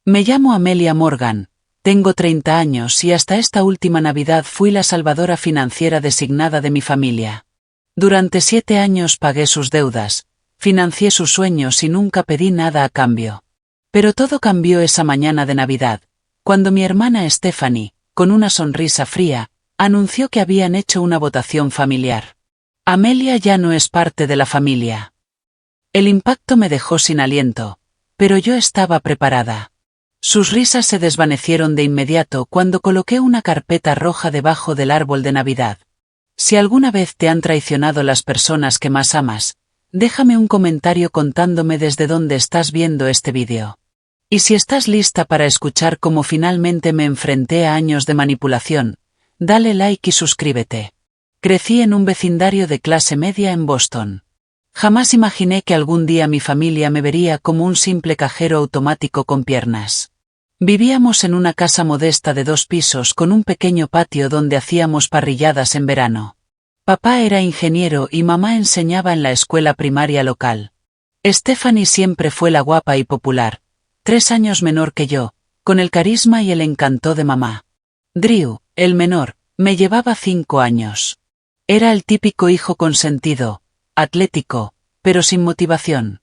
Me llamo Amelia Morgan, tengo 30 años y hasta esta última Navidad fui la salvadora financiera designada de mi familia. Durante 7 años pagué sus deudas, financié sus sueños y nunca pedí nada a cambio. Pero todo cambió esa mañana de Navidad, cuando mi hermana Stephanie, con una sonrisa fría, anunció que habían hecho una votación familiar. Amelia ya no es parte de la familia. El impacto me dejó sin aliento, pero yo estaba preparada. Sus risas se desvanecieron de inmediato cuando coloqué una carpeta roja debajo del árbol de Navidad. Si alguna vez te han traicionado las personas que más amas, déjame un comentario contándome desde dónde estás viendo este vídeo. Y si estás lista para escuchar cómo finalmente me enfrenté a años de manipulación, dale like y suscríbete. Crecí en un vecindario de clase media en Boston. Jamás imaginé que algún día mi familia me vería como un simple cajero automático con piernas. Vivíamos en una casa modesta de 2 pisos con un pequeño patio donde hacíamos parrilladas en verano. Papá era ingeniero y mamá enseñaba en la escuela primaria local. Stephanie siempre fue la guapa y popular, 3 años menor que yo, con el carisma y el encanto de mamá. Drew, el menor, me llevaba 5 años. Era el típico hijo consentido, atlético, pero sin motivación.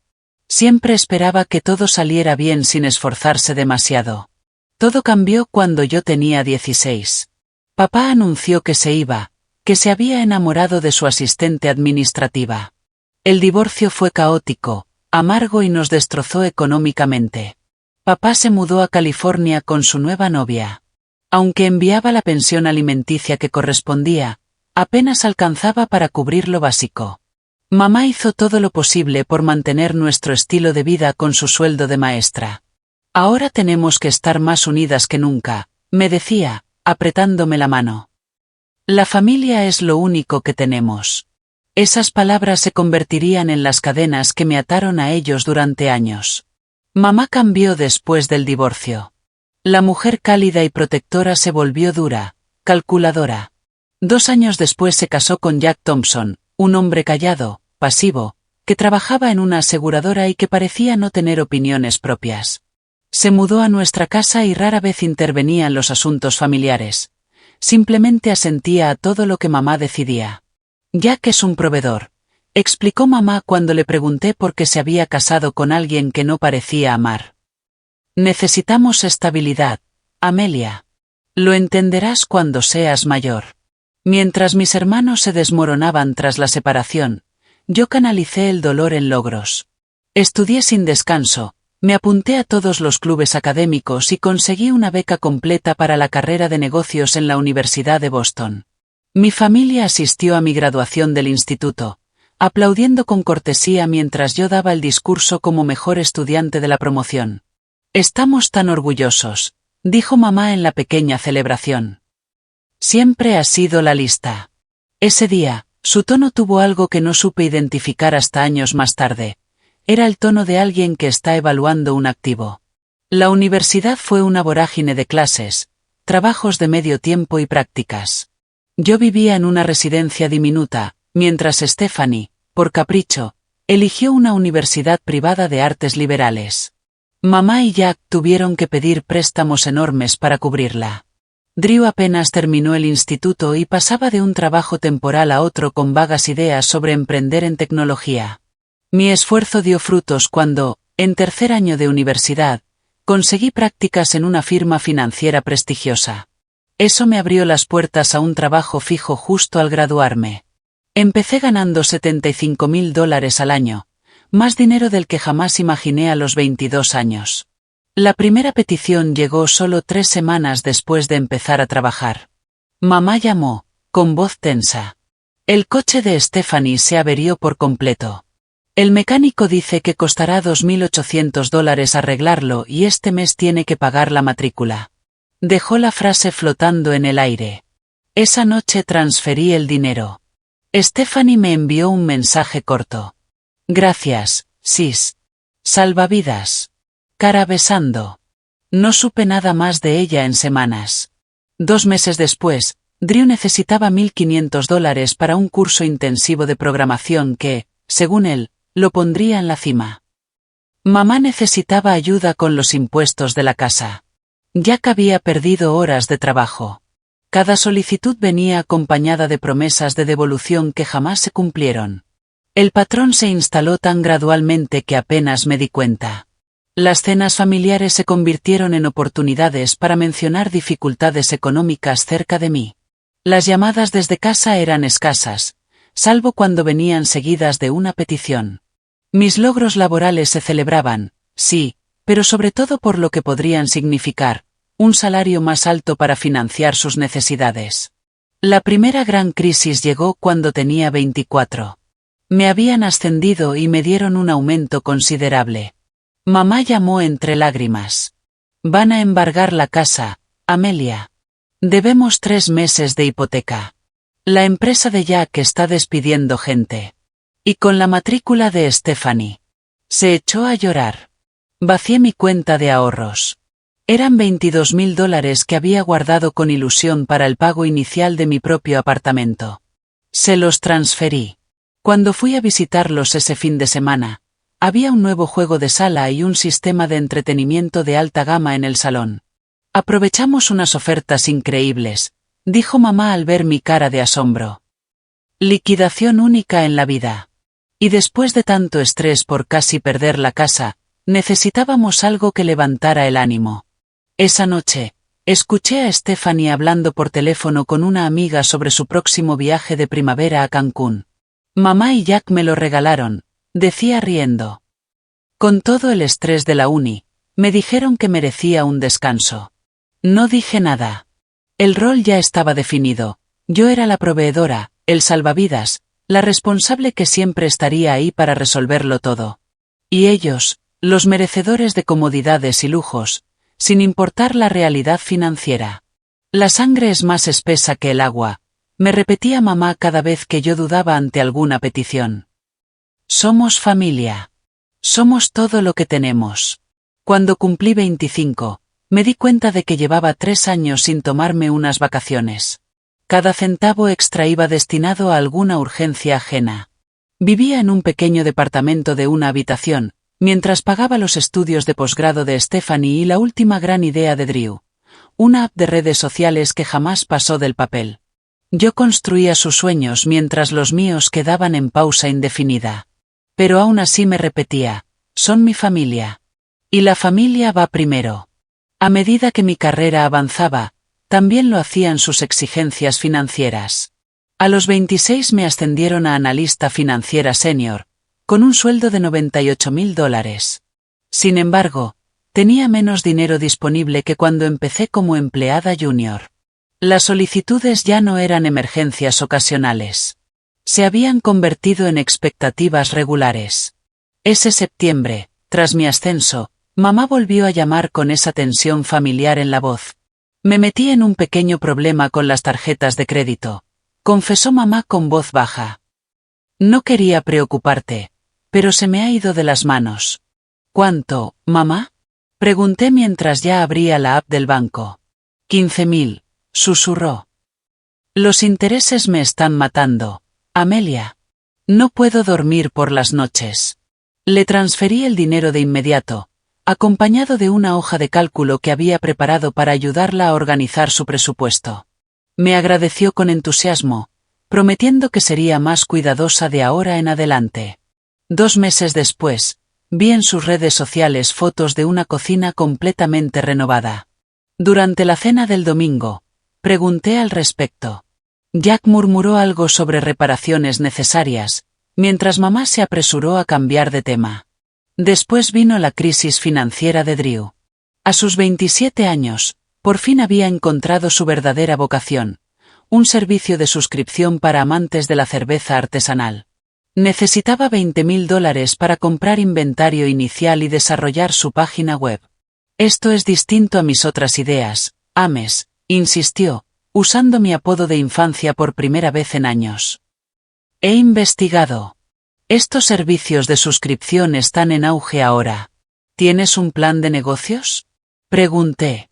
Siempre esperaba que todo saliera bien sin esforzarse demasiado. Todo cambió cuando yo tenía 16. Papá anunció que se iba, que se había enamorado de su asistente administrativa. El divorcio fue caótico, amargo y nos destrozó económicamente. Papá se mudó a California con su nueva novia. Aunque enviaba la pensión alimenticia que correspondía, apenas alcanzaba para cubrir lo básico. Mamá hizo todo lo posible por mantener nuestro estilo de vida con su sueldo de maestra. Ahora tenemos que estar más unidas que nunca, me decía, apretándome la mano. La familia es lo único que tenemos. Esas palabras se convertirían en las cadenas que me ataron a ellos durante años. Mamá cambió después del divorcio. La mujer cálida y protectora se volvió dura, calculadora. 2 años después se casó con Jack Thompson, un hombre callado, pasivo, que trabajaba en una aseguradora y que parecía no tener opiniones propias. Se mudó a nuestra casa y rara vez intervenía en los asuntos familiares. Simplemente asentía a todo lo que mamá decidía. Jack es un proveedor, explicó mamá cuando le pregunté por qué se había casado con alguien que no parecía amar. Necesitamos estabilidad, Amelia. Lo entenderás cuando seas mayor. Mientras mis hermanos se desmoronaban tras la separación, yo canalicé el dolor en logros. Estudié sin descanso, me apunté a todos los clubes académicos y conseguí una beca completa para la carrera de negocios en la Universidad de Boston. Mi familia asistió a mi graduación del instituto, aplaudiendo con cortesía mientras yo daba el discurso como mejor estudiante de la promoción. Estamos tan orgullosos, dijo mamá en la pequeña celebración. Siempre ha sido la lista. Ese día, su tono tuvo algo que no supe identificar hasta años más tarde. Era el tono de alguien que está evaluando un activo. La universidad fue una vorágine de clases, trabajos de medio tiempo y prácticas. Yo vivía en una residencia diminuta, mientras Stephanie, por capricho, eligió una universidad privada de artes liberales. Mamá y Jack tuvieron que pedir préstamos enormes para cubrirla. Drew apenas terminó el instituto y pasaba de un trabajo temporal a otro con vagas ideas sobre emprender en tecnología. Mi esfuerzo dio frutos cuando, en 3er año de universidad, conseguí prácticas en una firma financiera prestigiosa. Eso me abrió las puertas a un trabajo fijo justo al graduarme. Empecé ganando $75,000 al año, más dinero del que jamás imaginé a los 22 años. La primera petición llegó solo 3 semanas después de empezar a trabajar. Mamá llamó, con voz tensa. El coche de Stephanie se averió por completo. El mecánico dice que costará $2,800 arreglarlo y este mes tiene que pagar la matrícula. Dejó la frase flotando en el aire. Esa noche transferí el dinero. Stephanie me envió un mensaje corto. Gracias, sis. Salvavidas. Cara besando. No supe nada más de ella en semanas. 2 meses después, Drew necesitaba $1,500 para un curso intensivo de programación que, según él, lo pondría en la cima. Mamá necesitaba ayuda con los impuestos de la casa. Jack había perdido horas de trabajo. Cada solicitud venía acompañada de promesas de devolución que jamás se cumplieron. El patrón se instaló tan gradualmente que apenas me di cuenta. Las cenas familiares se convirtieron en oportunidades para mencionar dificultades económicas cerca de mí. Las llamadas desde casa eran escasas, salvo cuando venían seguidas de una petición. Mis logros laborales se celebraban, sí, pero sobre todo por lo que podrían significar, un salario más alto para financiar sus necesidades. La primera gran crisis llegó cuando tenía 24. Me habían ascendido y me dieron un aumento considerable. Mamá llamó entre lágrimas. Van a embargar la casa, Amelia. Debemos 3 meses de hipoteca. La empresa de Jack está despidiendo gente. Y con la matrícula de Stephanie. Se echó a llorar. Vacié mi cuenta de ahorros. Eran $22,000 que había guardado con ilusión para el pago inicial de mi propio apartamento. Se los transferí. Cuando fui a visitarlos ese fin de semana, había un nuevo juego de sala y un sistema de entretenimiento de alta gama en el salón. Aprovechamos unas ofertas increíbles, dijo mamá al ver mi cara de asombro. Liquidación única en la vida. Y después de tanto estrés por casi perder la casa, necesitábamos algo que levantara el ánimo. Esa noche, escuché a Stephanie hablando por teléfono con una amiga sobre su próximo viaje de primavera a Cancún. Mamá y Jack me lo regalaron, decía riendo. Con todo el estrés de la uni, me dijeron que merecía un descanso. No dije nada. El rol ya estaba definido, yo era la proveedora, el salvavidas, la responsable que siempre estaría ahí para resolverlo todo. Y ellos, los merecedores de comodidades y lujos, sin importar la realidad financiera. La sangre es más espesa que el agua, me repetía mamá cada vez que yo dudaba ante alguna petición. Somos familia. Somos todo lo que tenemos. Cuando cumplí 25, me di cuenta de que llevaba 3 años sin tomarme unas vacaciones. Cada centavo extra iba destinado a alguna urgencia ajena. Vivía en un pequeño departamento de una habitación, mientras pagaba los estudios de posgrado de Stephanie y la última gran idea de Drew, una app de redes sociales que jamás pasó del papel. Yo construía sus sueños mientras los míos quedaban en pausa indefinida. Pero aún así me repetía, son mi familia. Y la familia va primero. A medida que mi carrera avanzaba, también lo hacían sus exigencias financieras. A los 26 me ascendieron a analista financiera senior, con un sueldo de $98,000. Sin embargo, tenía menos dinero disponible que cuando empecé como empleada junior. Las solicitudes ya no eran emergencias ocasionales. Se habían convertido en expectativas regulares. Ese septiembre, tras mi ascenso, mamá volvió a llamar con esa tensión familiar en la voz. Me metí en un pequeño problema con las tarjetas de crédito, confesó mamá con voz baja. No quería preocuparte, pero se me ha ido de las manos. ¿Cuánto, mamá? Pregunté mientras ya abría la app del banco. 15,000, susurró. Los intereses me están matando, Amelia. No puedo dormir por las noches. Le transferí el dinero de inmediato, acompañado de una hoja de cálculo que había preparado para ayudarla a organizar su presupuesto. Me agradeció con entusiasmo, prometiendo que sería más cuidadosa de ahora en adelante. 2 meses después, vi en sus redes sociales fotos de una cocina completamente renovada. Durante la cena del domingo, pregunté al respecto. Jack murmuró algo sobre reparaciones necesarias, mientras mamá se apresuró a cambiar de tema. Después vino la crisis financiera de Drew. A sus 27 años, por fin había encontrado su verdadera vocación, un servicio de suscripción para amantes de la cerveza artesanal. Necesitaba $20,000 para comprar inventario inicial y desarrollar su página web. Esto es distinto a mis otras ideas, Ames, insistió, usando mi apodo de infancia por primera vez en años. He investigado. Estos servicios de suscripción están en auge ahora. ¿Tienes un plan de negocios? Pregunté.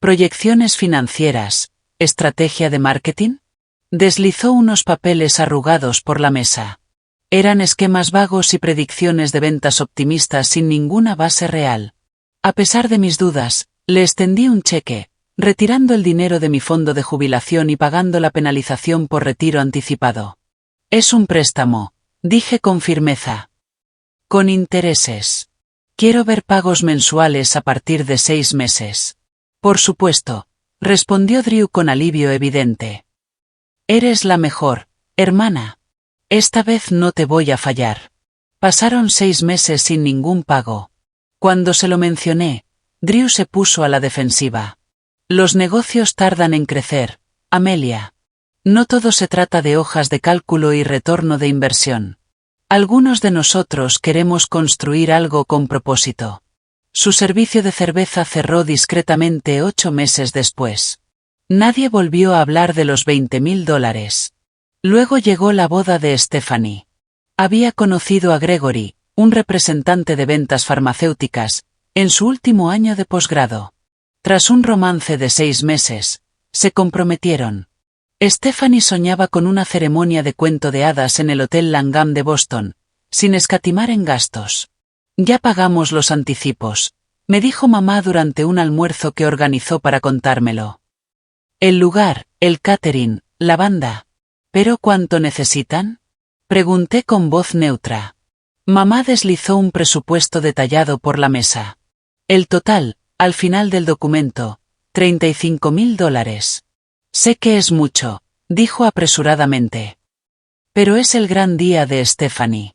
¿Proyecciones financieras, estrategia de marketing? Deslizó unos papeles arrugados por la mesa. Eran esquemas vagos y predicciones de ventas optimistas sin ninguna base real. A pesar de mis dudas, le extendí un cheque, retirando el dinero de mi fondo de jubilación y pagando la penalización por retiro anticipado. Es un préstamo, dije con firmeza. Con intereses. Quiero ver pagos mensuales a partir de 6 meses. Por supuesto, respondió Drew con alivio evidente. Eres la mejor, hermana. Esta vez no te voy a fallar. Pasaron 6 meses sin ningún pago. Cuando se lo mencioné, Drew se puso a la defensiva. Los negocios tardan en crecer, Amelia. No todo se trata de hojas de cálculo y retorno de inversión. Algunos de nosotros queremos construir algo con propósito. Su servicio de cerveza cerró discretamente 8 meses después. Nadie volvió a hablar de los $20,000. Luego llegó la boda de Stephanie. Había conocido a Gregory, un representante de ventas farmacéuticas, en su último año de posgrado. Tras un romance de 6 meses, se comprometieron. Stephanie soñaba con una ceremonia de cuento de hadas en el Hotel Langham de Boston, sin escatimar en gastos. Ya pagamos los anticipos, me dijo mamá durante un almuerzo que organizó para contármelo. El lugar, el catering, la banda. ¿Pero cuánto necesitan? Pregunté con voz neutra. Mamá deslizó un presupuesto detallado por la mesa. El total, al final del documento, $35,000. Sé que es mucho, dijo apresuradamente. Pero es el gran día de Stephanie.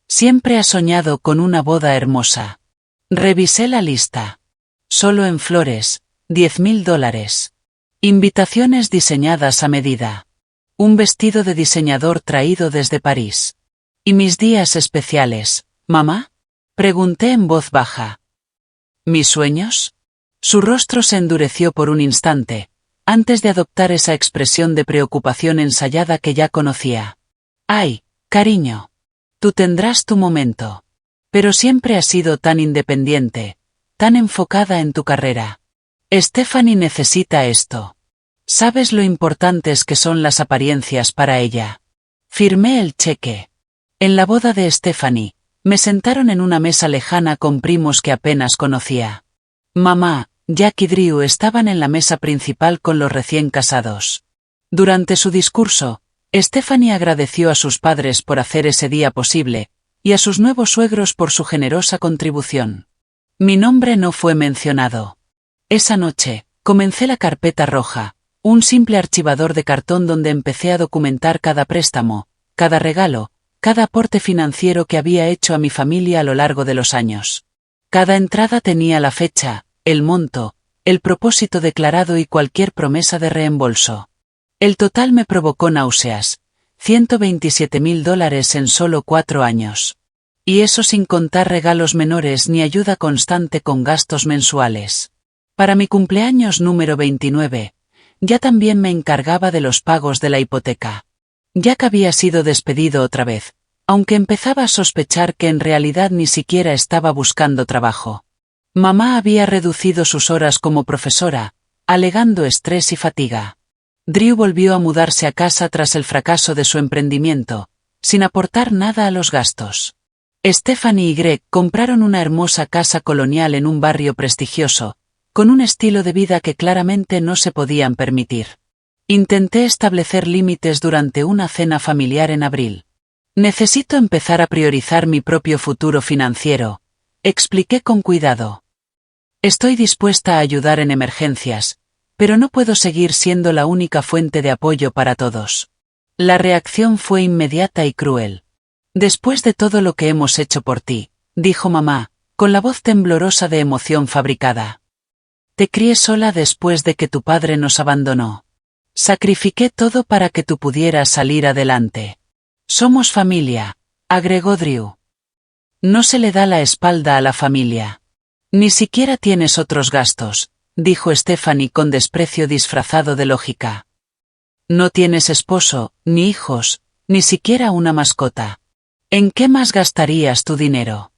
Siempre ha soñado con una boda hermosa. Revisé la lista. Solo en flores, $10,000. Invitaciones diseñadas a medida. Un vestido de diseñador traído desde París. ¿Y mis días especiales, mamá? Pregunté en voz baja. ¿Mis sueños? Su rostro se endureció por un instante, antes de adoptar esa expresión de preocupación ensayada que ya conocía. Ay, cariño. Tú tendrás tu momento. Pero siempre has sido tan independiente, tan enfocada en tu carrera. Stephanie necesita esto. ¿Sabes lo importantes que son las apariencias para ella? Firmé el cheque. En la boda de Stephanie, me sentaron en una mesa lejana con primos que apenas conocía. Mamá, Jack y Drew estaban en la mesa principal con los recién casados. Durante su discurso, Stephanie agradeció a sus padres por hacer ese día posible, y a sus nuevos suegros por su generosa contribución. Mi nombre no fue mencionado. Esa noche, comencé la carpeta roja, un simple archivador de cartón donde empecé a documentar cada préstamo, cada regalo, cada aporte financiero que había hecho a mi familia a lo largo de los años. Cada entrada tenía la fecha, el monto, el propósito declarado y cualquier promesa de reembolso. El total me provocó náuseas, $127,000 en solo 4 años. Y eso sin contar regalos menores ni ayuda constante con gastos mensuales. Para mi cumpleaños número 29, ya también me encargaba de los pagos de la hipoteca. Jack había sido despedido otra vez, aunque empezaba a sospechar que en realidad ni siquiera estaba buscando trabajo. Mamá había reducido sus horas como profesora, alegando estrés y fatiga. Drew volvió a mudarse a casa tras el fracaso de su emprendimiento, sin aportar nada a los gastos. Stephanie y Greg compraron una hermosa casa colonial en un barrio prestigioso, con un estilo de vida que claramente no se podían permitir. Intenté establecer límites durante una cena familiar en abril. Necesito empezar a priorizar mi propio futuro financiero, expliqué con cuidado. Estoy dispuesta a ayudar en emergencias, pero no puedo seguir siendo la única fuente de apoyo para todos. La reacción fue inmediata y cruel. Después de todo lo que hemos hecho por ti, dijo mamá, con la voz temblorosa de emoción fabricada. Te crié sola después de que tu padre nos abandonó. Sacrifiqué todo para que tú pudieras salir adelante. Somos familia, agregó Drew. No se le da la espalda a la familia. Ni siquiera tienes otros gastos, dijo Stephanie con desprecio disfrazado de lógica. No tienes esposo, ni hijos, ni siquiera una mascota. ¿En qué más gastarías tu dinero?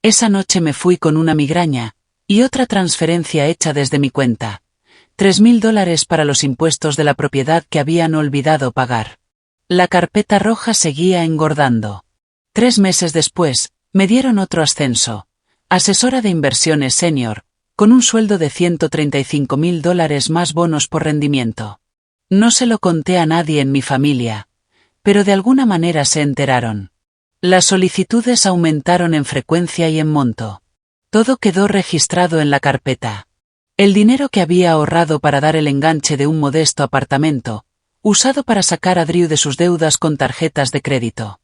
Esa noche me fui con una migraña, y otra transferencia hecha desde mi cuenta. $3,000 para los impuestos de la propiedad que habían olvidado pagar. La carpeta roja seguía engordando. 3 meses después, me dieron otro ascenso. Asesora de inversiones senior, con un sueldo de $135.000 más bonos por rendimiento. No se lo conté a nadie en mi familia, pero de alguna manera se enteraron. Las solicitudes aumentaron en frecuencia y en monto. Todo quedó registrado en la carpeta. El dinero que había ahorrado para dar el enganche de un modesto apartamento, usado para sacar a Drew de sus deudas con tarjetas de crédito.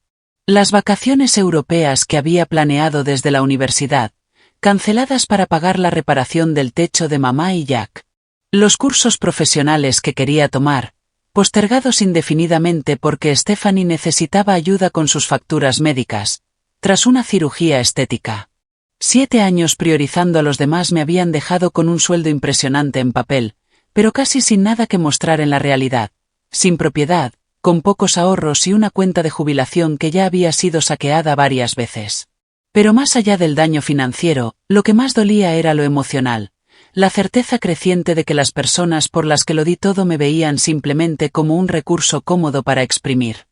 Las vacaciones europeas que había planeado desde la universidad, canceladas para pagar la reparación del techo de mamá y Jack. Los cursos profesionales que quería tomar, postergados indefinidamente porque Stephanie necesitaba ayuda con sus facturas médicas, tras una cirugía estética. 7 años priorizando a los demás me habían dejado con un sueldo impresionante en papel, pero casi sin nada que mostrar en la realidad, sin propiedad, con pocos ahorros y una cuenta de jubilación que ya había sido saqueada varias veces. Pero más allá del daño financiero, lo que más dolía era lo emocional, la certeza creciente de que las personas por las que lo di todo me veían simplemente como un recurso cómodo para exprimir.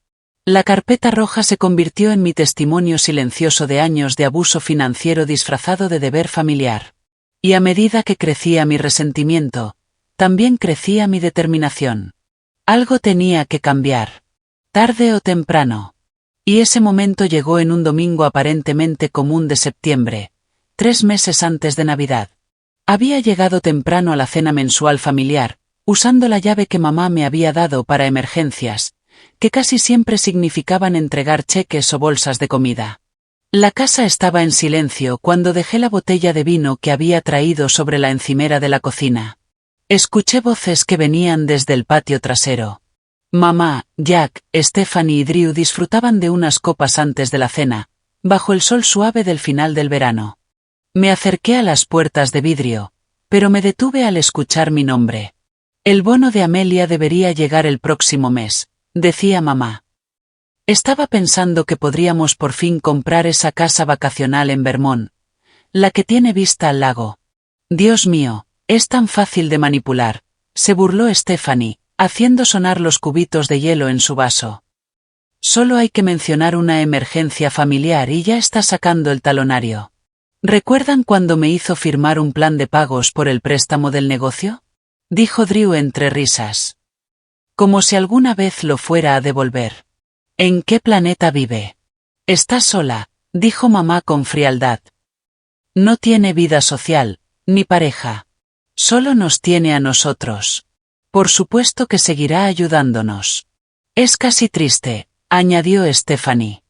La carpeta roja se convirtió en mi testimonio silencioso de años de abuso financiero disfrazado de deber familiar. Y a medida que crecía mi resentimiento, también crecía mi determinación. Algo tenía que cambiar. Tarde o temprano. Y ese momento llegó en un domingo aparentemente común de septiembre, 3 meses antes de Navidad. Había llegado temprano a la cena mensual familiar, usando la llave que mamá me había dado para emergencias, que casi siempre significaban entregar cheques o bolsas de comida. La casa estaba en silencio cuando dejé la botella de vino que había traído sobre la encimera de la cocina. Escuché voces que venían desde el patio trasero. Mamá, Jack, Stephanie y Drew disfrutaban de unas copas antes de la cena, bajo el sol suave del final del verano. Me acerqué a las puertas de vidrio, pero me detuve al escuchar mi nombre. El bono de Amelia debería llegar el próximo mes, decía mamá. Estaba pensando que podríamos por fin comprar esa casa vacacional en Vermont, la que tiene vista al lago. Dios mío, es tan fácil de manipular, se burló Stephanie, haciendo sonar los cubitos de hielo en su vaso. Solo hay que mencionar una emergencia familiar y ya está sacando el talonario. ¿Recuerdan cuando me hizo firmar un plan de pagos por el préstamo del negocio? Dijo Drew entre risas. Como si alguna vez lo fuera a devolver. ¿En qué planeta vive? Está sola, dijo mamá con frialdad. No tiene vida social, ni pareja. Solo nos tiene a nosotros. Por supuesto que seguirá ayudándonos. Es casi triste, añadió Stephanie.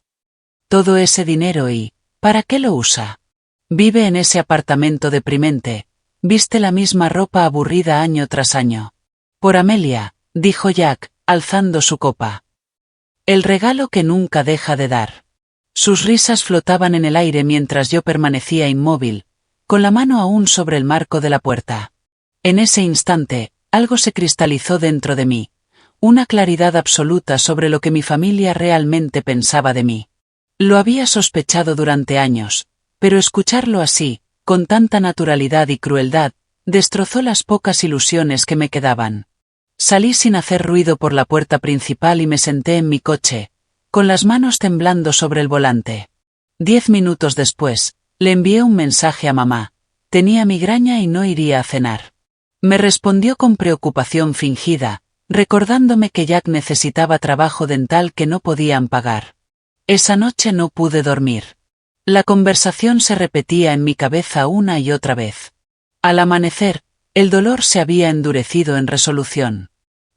Todo ese dinero y, ¿para qué lo usa? Vive en ese apartamento deprimente, viste la misma ropa aburrida año tras año. Por Amelia, dijo Jack, alzando su copa. El regalo que nunca deja de dar. Sus risas flotaban en el aire mientras yo permanecía inmóvil, con la mano aún sobre el marco de la puerta. En ese instante, algo se cristalizó dentro de mí, una claridad absoluta sobre lo que mi familia realmente pensaba de mí. Lo había sospechado durante años, pero escucharlo así, con tanta naturalidad y crueldad, destrozó las pocas ilusiones que me quedaban. Salí sin hacer ruido por la puerta principal y me senté en mi coche, con las manos temblando sobre el volante. 10 minutos después, le envié un mensaje a mamá. Tenía migraña y no iría a cenar. Me respondió con preocupación fingida, recordándome que Jack necesitaba trabajo dental que no podían pagar. Esa noche no pude dormir. La conversación se repetía en mi cabeza una y otra vez. Al amanecer, el dolor se había endurecido en resolución.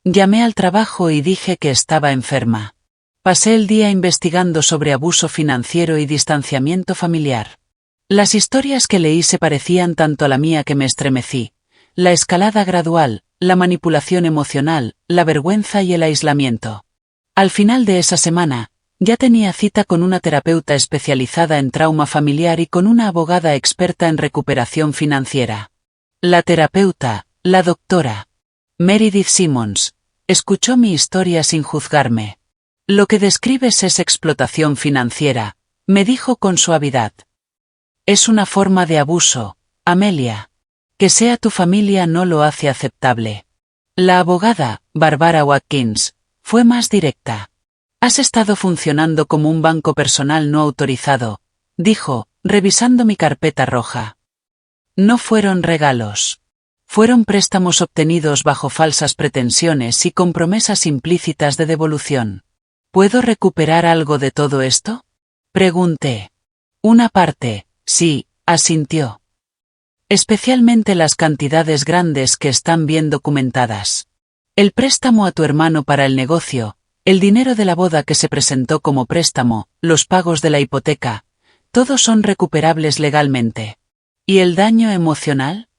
Llamé al trabajo y dije que estaba enferma. Pasé el día investigando sobre abuso financiero y distanciamiento familiar. Las historias que leí se parecían tanto a la mía que me estremecí. La escalada gradual, la manipulación emocional, la vergüenza y el aislamiento. Al final de esa semana, ya tenía cita con una terapeuta especializada en trauma familiar y con una abogada experta en recuperación financiera. La terapeuta, la doctora Meredith Simmons, escuchó mi historia sin juzgarme. Lo que describes es explotación financiera, me dijo con suavidad. Es una forma de abuso, Amelia. Que sea tu familia no lo hace aceptable. La abogada, Barbara Watkins, fue más directa. Has estado funcionando como un banco personal no autorizado, dijo, revisando mi carpeta roja. No fueron regalos. Fueron préstamos obtenidos bajo falsas pretensiones y con promesas implícitas de devolución. ¿Puedo recuperar algo de todo esto? Pregunté. Una parte, sí, asintió. Especialmente las cantidades grandes que están bien documentadas. El préstamo a tu hermano para el negocio, el dinero de la boda que se presentó como préstamo, los pagos de la hipoteca, todos son recuperables legalmente. ¿Y el daño emocional?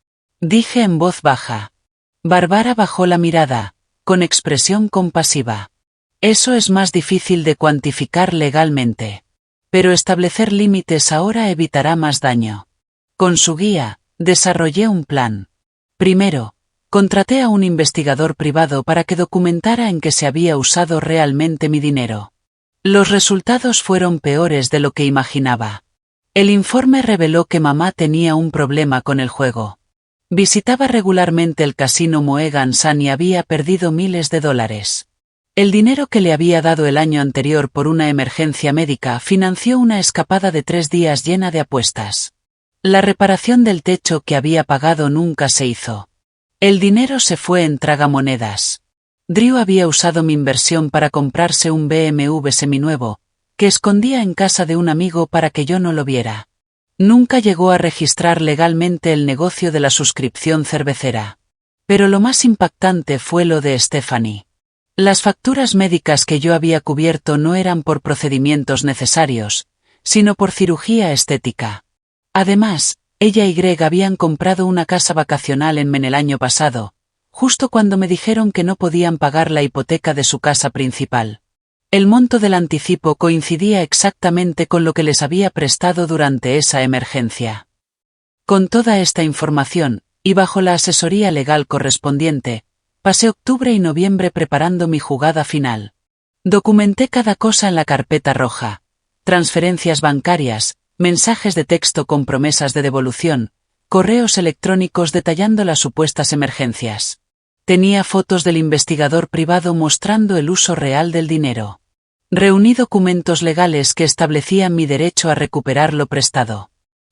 Dije en voz baja. Bárbara bajó la mirada, con expresión compasiva. Eso es más difícil de cuantificar legalmente. Pero establecer límites ahora evitará más daño. Con su guía, desarrollé un plan. Primero, contraté a un investigador privado para que documentara en qué se había usado realmente mi dinero. Los resultados fueron peores de lo que imaginaba. El informe reveló que mamá tenía un problema con el juego. Visitaba regularmente el casino Mohegan Sun y había perdido miles de dólares. El dinero que le había dado el año anterior por una emergencia médica financió una escapada de 3 días llena de apuestas. La reparación del techo que había pagado nunca se hizo. El dinero se fue en tragamonedas. Drew había usado mi inversión para comprarse un BMW seminuevo, que escondía en casa de un amigo para que yo no lo viera. Nunca llegó a registrar legalmente el negocio de la suscripción cervecera. Pero lo más impactante fue lo de Stephanie. Las facturas médicas que yo había cubierto no eran por procedimientos necesarios, sino por cirugía estética. Además, ella y Greg habían comprado una casa vacacional en Maine el año pasado, justo cuando me dijeron que no podían pagar la hipoteca de su casa principal. El monto del anticipo coincidía exactamente con lo que les había prestado durante esa emergencia. Con toda esta información, y bajo la asesoría legal correspondiente, pasé octubre y noviembre preparando mi jugada final. Documenté cada cosa en la carpeta roja: transferencias bancarias, mensajes de texto con promesas de devolución, correos electrónicos detallando las supuestas emergencias. Tenía fotos del investigador privado mostrando el uso real del dinero. Reuní documentos legales que establecían mi derecho a recuperar lo prestado.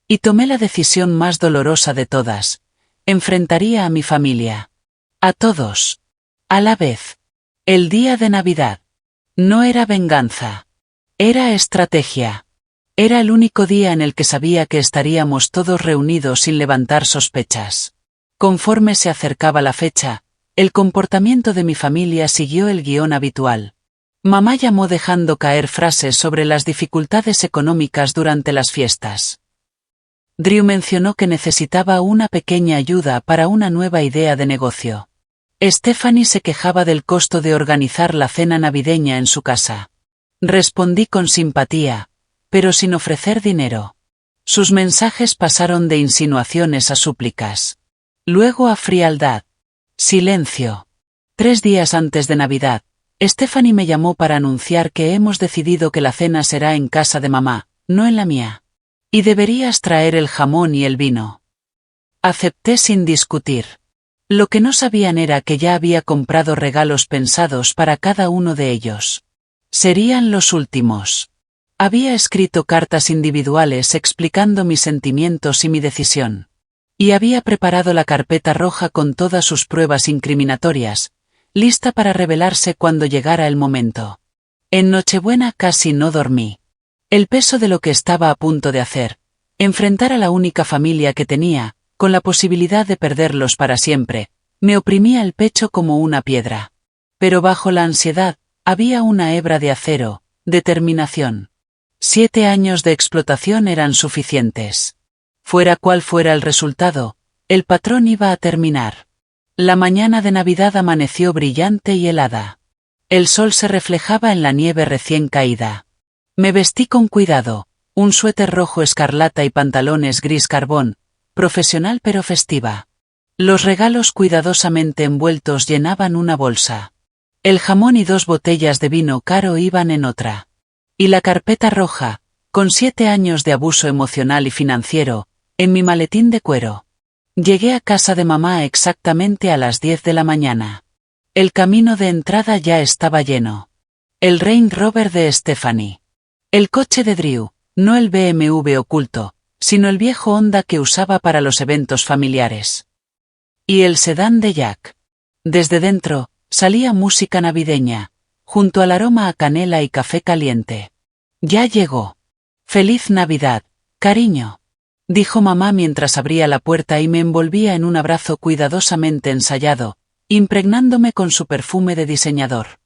Y tomé la decisión más dolorosa de todas: enfrentaría a mi familia. A todos. A la vez. El día de Navidad. No era venganza. Era estrategia. Era el único día en el que sabía que estaríamos todos reunidos sin levantar sospechas. Conforme se acercaba la fecha, el comportamiento de mi familia siguió el guión habitual. Mamá llamó dejando caer frases sobre las dificultades económicas durante las fiestas. Drew mencionó que necesitaba una pequeña ayuda para una nueva idea de negocio. Stephanie se quejaba del costo de organizar la cena navideña en su casa. Respondí con simpatía, pero sin ofrecer dinero. Sus mensajes pasaron de insinuaciones a súplicas. Luego a frialdad. Silencio. 3 días antes de Navidad, Stephanie me llamó para anunciar que hemos decidido que la cena será en casa de mamá, no en la mía. Y deberías traer el jamón y el vino. Acepté sin discutir. Lo que no sabían era que ya había comprado regalos pensados para cada uno de ellos. Serían los últimos. Había escrito cartas individuales explicando mis sentimientos y mi decisión. Y había preparado la carpeta roja con todas sus pruebas incriminatorias, lista para revelarse cuando llegara el momento. En Nochebuena casi no dormí. El peso de lo que estaba a punto de hacer, enfrentar a la única familia que tenía, con la posibilidad de perderlos para siempre, me oprimía el pecho como una piedra. Pero bajo la ansiedad, había una hebra de acero: determinación. 7 años de explotación eran suficientes. Fuera cual fuera el resultado, el patrón iba a terminar. La mañana de Navidad amaneció brillante y helada. El sol se reflejaba en la nieve recién caída. Me vestí con cuidado, un suéter rojo escarlata y pantalones gris carbón, profesional pero festiva. Los regalos cuidadosamente envueltos llenaban una bolsa. El jamón y 2 botellas de vino caro iban en otra. Y la carpeta roja, con 7 años de abuso emocional y financiero, en mi maletín de cuero. Llegué a casa de mamá exactamente a las 10 de la mañana. El camino de entrada ya estaba lleno. El Range Rover de Stephanie. El coche de Drew, no el BMW oculto, sino el viejo Honda que usaba para los eventos familiares. Y el sedán de Jack. Desde dentro, salía música navideña, junto al aroma a canela y café caliente. Ya llegó. ¡Feliz Navidad, cariño!, dijo mamá mientras abría la puerta y me envolvía en un abrazo cuidadosamente ensayado, impregnándome con su perfume de diseñador.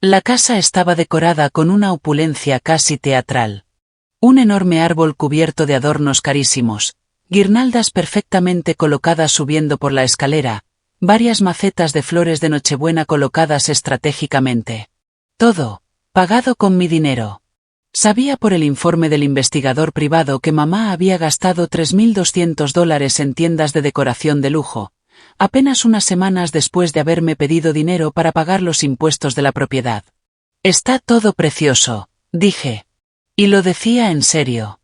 La casa estaba decorada con una opulencia casi teatral. Un enorme árbol cubierto de adornos carísimos, guirnaldas perfectamente colocadas subiendo por la escalera, varias macetas de flores de Nochebuena colocadas estratégicamente. Todo, pagado con mi dinero. Sabía por el informe del investigador privado que mamá había gastado $3.200 en tiendas de decoración de lujo, apenas unas semanas después de haberme pedido dinero para pagar los impuestos de la propiedad. Está todo precioso, dije. Y lo decía en serio.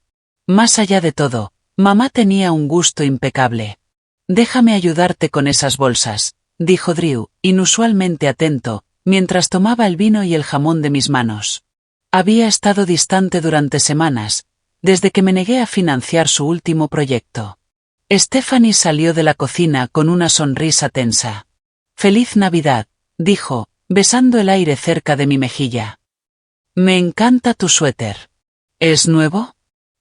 Más allá de todo, mamá tenía un gusto impecable. Déjame ayudarte con esas bolsas, dijo Drew, inusualmente atento, mientras tomaba el vino y el jamón de mis manos. Había estado distante durante semanas, desde que me negué a financiar su último proyecto. Stephanie salió de la cocina con una sonrisa tensa. «Feliz Navidad», dijo, besando el aire cerca de mi mejilla. «Me encanta tu suéter». «¿Es nuevo?»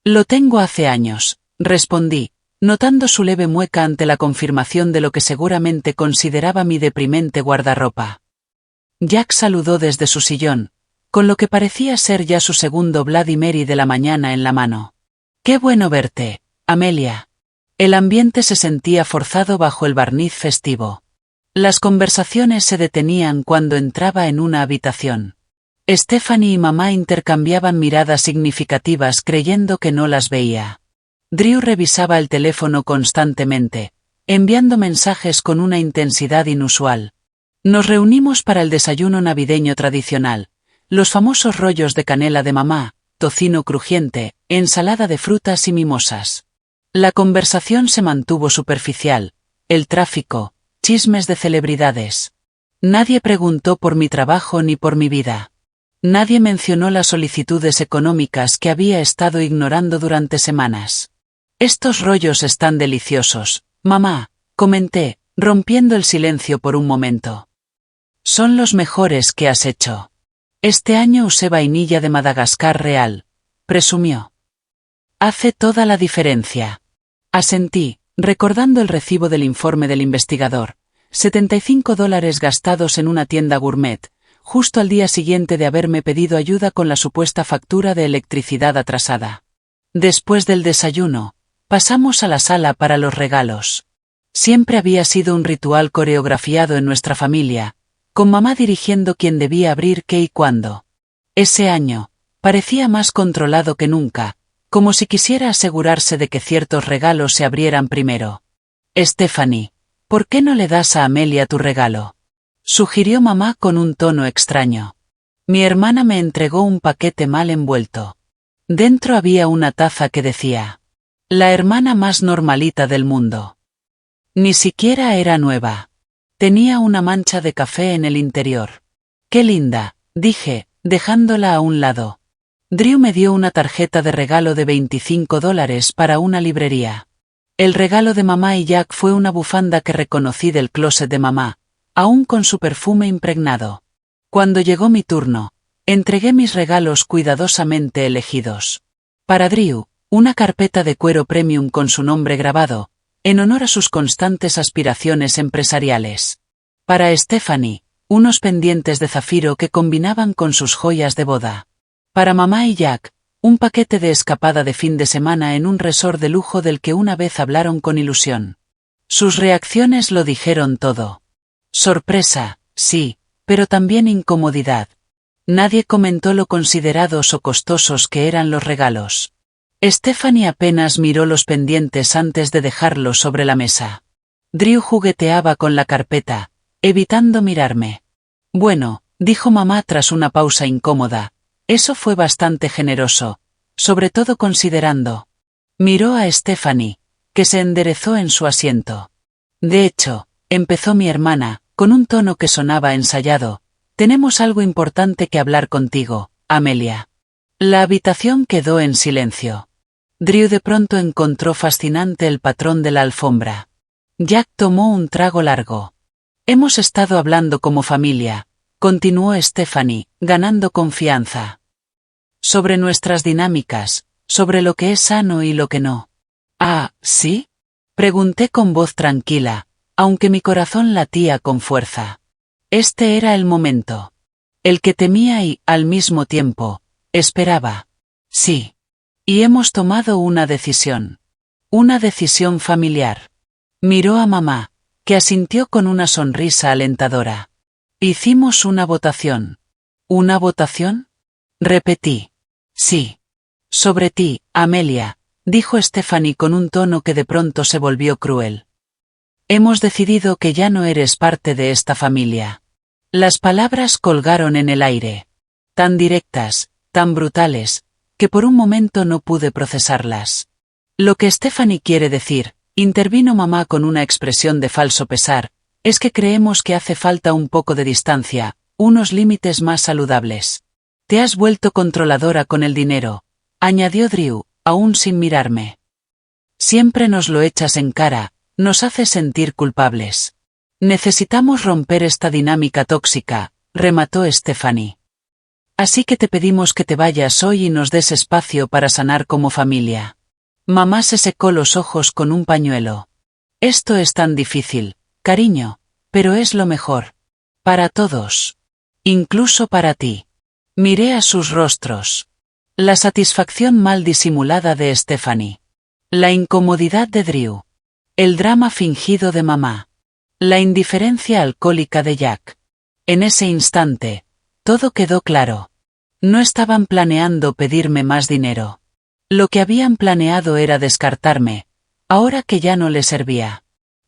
«Lo tengo hace años», respondí, notando su leve mueca ante la confirmación de lo que seguramente consideraba mi deprimente guardarropa. Jack saludó desde su sillón, con lo que parecía ser ya su segundo Bloody Mary de la mañana en la mano. «Qué bueno verte, Amelia». El ambiente se sentía forzado bajo el barniz festivo. Las conversaciones se detenían cuando entraba en una habitación. Stephanie y mamá intercambiaban miradas significativas creyendo que no las veía. Drew revisaba el teléfono constantemente, enviando mensajes con una intensidad inusual. Nos reunimos para el desayuno navideño tradicional, los famosos rollos de canela de mamá, tocino crujiente, ensalada de frutas y mimosas. La conversación se mantuvo superficial, el tráfico, chismes de celebridades. Nadie preguntó por mi trabajo ni por mi vida. Nadie mencionó las solicitudes económicas que había estado ignorando durante semanas. «Estos rollos están deliciosos, mamá», comenté, rompiendo el silencio por un momento. «Son los mejores que has hecho. Este año usé vainilla de Madagascar real», presumió. «Hace toda la diferencia». Asentí, recordando el recibo del informe del investigador, $75 gastados en una tienda gourmet, justo al día siguiente de haberme pedido ayuda con la supuesta factura de electricidad atrasada. Después del desayuno, pasamos a la sala para los regalos. Siempre había sido un ritual coreografiado en nuestra familia, con mamá dirigiendo quién debía abrir qué y cuándo. Ese año, parecía más controlado que nunca, como si quisiera asegurarse de que ciertos regalos se abrieran primero. «Stephanie, ¿por qué no le das a Amelia tu regalo?», sugirió mamá con un tono extraño. Mi hermana me entregó un paquete mal envuelto. Dentro había una taza que decía: «La hermana más normalita del mundo». Ni siquiera era nueva. Tenía una mancha de café en el interior. «Qué linda», dije, dejándola a un lado. Drew me dio una tarjeta de regalo de $25 para una librería. El regalo de mamá y Jack fue una bufanda que reconocí del closet de mamá, aún con su perfume impregnado. Cuando llegó mi turno, entregué mis regalos cuidadosamente elegidos. Para Drew, una carpeta de cuero premium con su nombre grabado, en honor a sus constantes aspiraciones empresariales. Para Stephanie, unos pendientes de zafiro que combinaban con sus joyas de boda. Para mamá y Jack, un paquete de escapada de fin de semana en un resort de lujo del que una vez hablaron con ilusión. Sus reacciones lo dijeron todo. Sorpresa, sí, pero también incomodidad. Nadie comentó lo considerados o costosos que eran los regalos. Stephanie apenas miró los pendientes antes de dejarlos sobre la mesa. Drew jugueteaba con la carpeta, evitando mirarme. «Bueno», dijo mamá tras una pausa incómoda, «eso fue bastante generoso, sobre todo considerando». Miró a Stephanie, que se enderezó en su asiento. «De hecho», empezó mi hermana, con un tono que sonaba ensayado, Tenemos algo importante que hablar contigo, Amelia. La habitación quedó en silencio. Drew de pronto encontró fascinante el patrón de la alfombra. Jack tomó un trago largo. Hemos estado hablando como familia, continuó Stephanie, ganando confianza. Sobre nuestras dinámicas, sobre lo que es sano y lo que no. Ah, ¿sí? Pregunté con voz tranquila, aunque mi corazón latía con fuerza. Este era el momento. El que temía y, al mismo tiempo, esperaba. Sí. Y hemos tomado una decisión. Una decisión familiar. Miró a mamá, que asintió con una sonrisa alentadora. Hicimos una votación. ¿Una votación? Repetí. Sí. Sobre ti, Amelia, dijo Stephanie con un tono que de pronto se volvió cruel. Hemos decidido que ya no eres parte de esta familia. Las palabras colgaron en el aire. Tan directas, tan brutales, que por un momento no pude procesarlas. Lo que Stephanie quiere decir, intervino mamá con una expresión de falso pesar, es que creemos que hace falta un poco de distancia, unos límites más saludables. Te has vuelto controladora con el dinero, añadió Drew, aún sin mirarme. Siempre nos lo echas en cara, nos haces sentir culpables. Necesitamos romper esta dinámica tóxica, remató Stephanie. Así que te pedimos que te vayas hoy y nos des espacio para sanar como familia. Mamá se secó los ojos con un pañuelo. Esto es tan difícil, cariño, pero es lo mejor. Para todos. Incluso para ti. Miré a sus rostros. La satisfacción mal disimulada de Stephanie. La incomodidad de Drew. El drama fingido de mamá. La indiferencia alcohólica de Jack. En ese instante, todo quedó claro. No estaban planeando pedirme más dinero. Lo que habían planeado era descartarme, ahora que ya no les servía.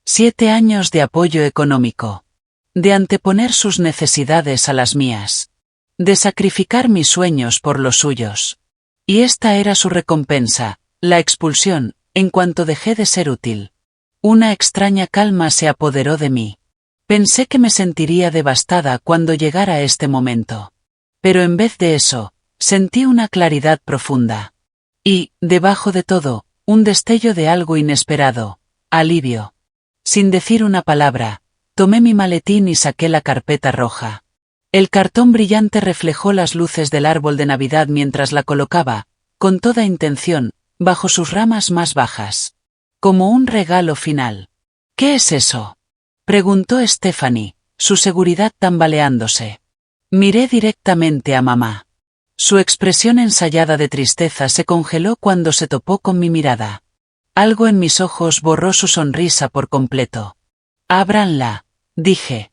7 años de apoyo económico. De anteponer sus necesidades a las mías. De sacrificar mis sueños por los suyos. Y esta era su recompensa, la expulsión, en cuanto dejé de ser útil. Una extraña calma se apoderó de mí. Pensé que me sentiría devastada cuando llegara este momento. Pero en vez de eso, sentí una claridad profunda. Y, debajo de todo, un destello de algo inesperado, alivio. Sin decir una palabra, tomé mi maletín y saqué la carpeta roja. El cartón brillante reflejó las luces del árbol de Navidad mientras la colocaba, con toda intención, bajo sus ramas más bajas. Como un regalo final. ¿Qué es eso? Preguntó Stephanie, su seguridad tambaleándose. Miré directamente a mamá. Su expresión ensayada de tristeza se congeló cuando se topó con mi mirada. Algo en mis ojos borró su sonrisa por completo. Ábranla, dije.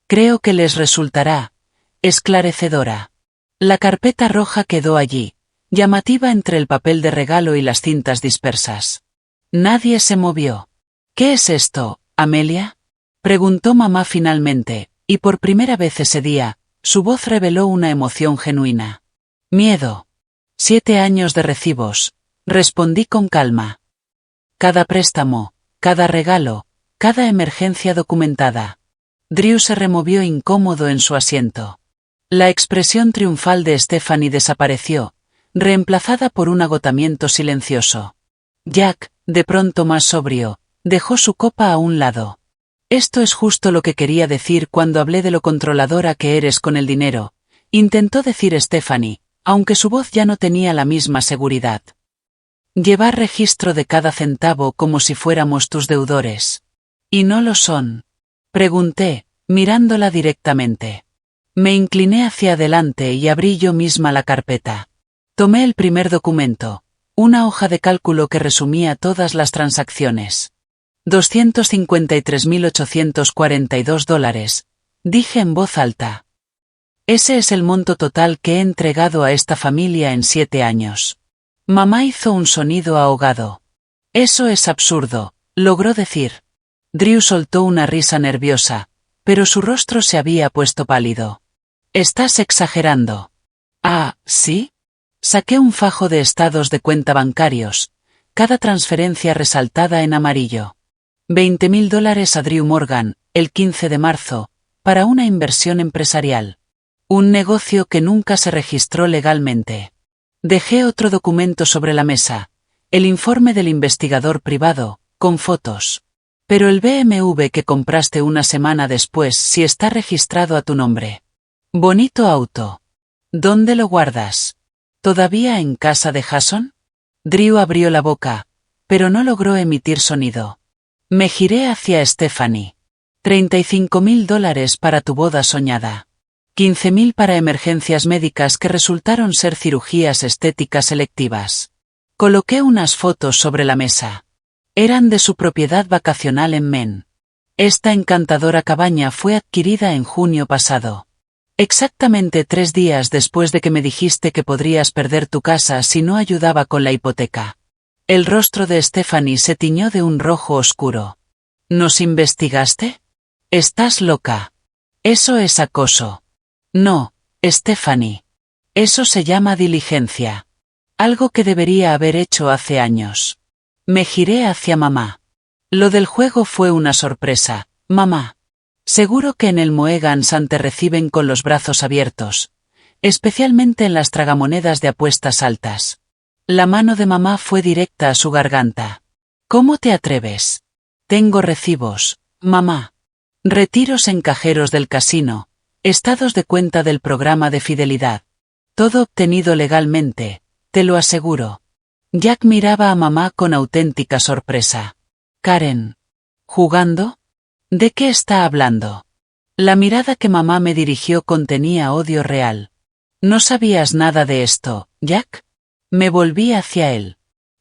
Creo que les resultará esclarecedora. La carpeta roja quedó allí, llamativa entre el papel de regalo y las cintas dispersas. Nadie se movió. ¿Qué es esto, Amelia? Preguntó mamá finalmente, y por primera vez ese día, su voz reveló una emoción genuina. Miedo. 7 años de recibos, respondí con calma. Cada préstamo, cada regalo, cada emergencia documentada. Drew se removió incómodo en su asiento. La expresión triunfal de Stephanie desapareció, reemplazada por un agotamiento silencioso. Jack, de pronto más sobrio, dejó su copa a un lado. Esto es justo lo que quería decir cuando hablé de lo controladora que eres con el dinero, intentó decir Stephanie, aunque su voz ya no tenía la misma seguridad. Llevar registro de cada centavo como si fuéramos tus deudores. ¿Y no lo son? Pregunté, mirándola directamente. Me incliné hacia adelante y abrí yo misma la carpeta. Tomé el primer documento, una hoja de cálculo que resumía todas las transacciones. $253.842, dije en voz alta. Ese es el monto total que he entregado a esta familia en 7 años. Mamá hizo un sonido ahogado. Eso es absurdo, logró decir. Drew soltó una risa nerviosa, pero su rostro se había puesto pálido. Estás exagerando. Ah, ¿sí? Saqué un fajo de estados de cuenta bancarios, cada transferencia resaltada en amarillo. $20.000 a Drew Morgan, el 15 de marzo, para una inversión empresarial. Un negocio que nunca se registró legalmente. Dejé otro documento sobre la mesa, el informe del investigador privado, con fotos. Pero el BMW que compraste una semana después sí está registrado a tu nombre. Bonito auto. ¿Dónde lo guardas? ¿Todavía en casa de Jason? Drew abrió la boca, pero no logró emitir sonido. Me giré hacia Stephanie. $35.000 para tu boda soñada. 15.000 para emergencias médicas que resultaron ser cirugías estéticas selectivas. Coloqué unas fotos sobre la mesa. Eran de su propiedad vacacional en Maine. Esta encantadora cabaña fue adquirida en junio pasado. Exactamente 3 días después de que me dijiste que podrías perder tu casa si no ayudaba con la hipoteca. El rostro de Stephanie se tiñó de un rojo oscuro. ¿Nos investigaste? Estás loca. Eso es acoso. No, Stephanie. Eso se llama diligencia. Algo que debería haber hecho hace años. Me giré hacia mamá. Lo del juego fue una sorpresa, mamá. Seguro que en el Mohegan Sun te reciben con los brazos abiertos, especialmente en las tragamonedas de apuestas altas. La mano de mamá fue directa a su garganta. ¿Cómo te atreves? Tengo recibos, mamá. Retiros en cajeros del casino, estados de cuenta del programa de fidelidad. Todo obtenido legalmente, te lo aseguro. Jack miraba a mamá con auténtica sorpresa. Karen. ¿Jugando? ¿De qué está hablando? La mirada que mamá me dirigió contenía odio real. ¿No sabías nada de esto, Jack? Me volví hacia él.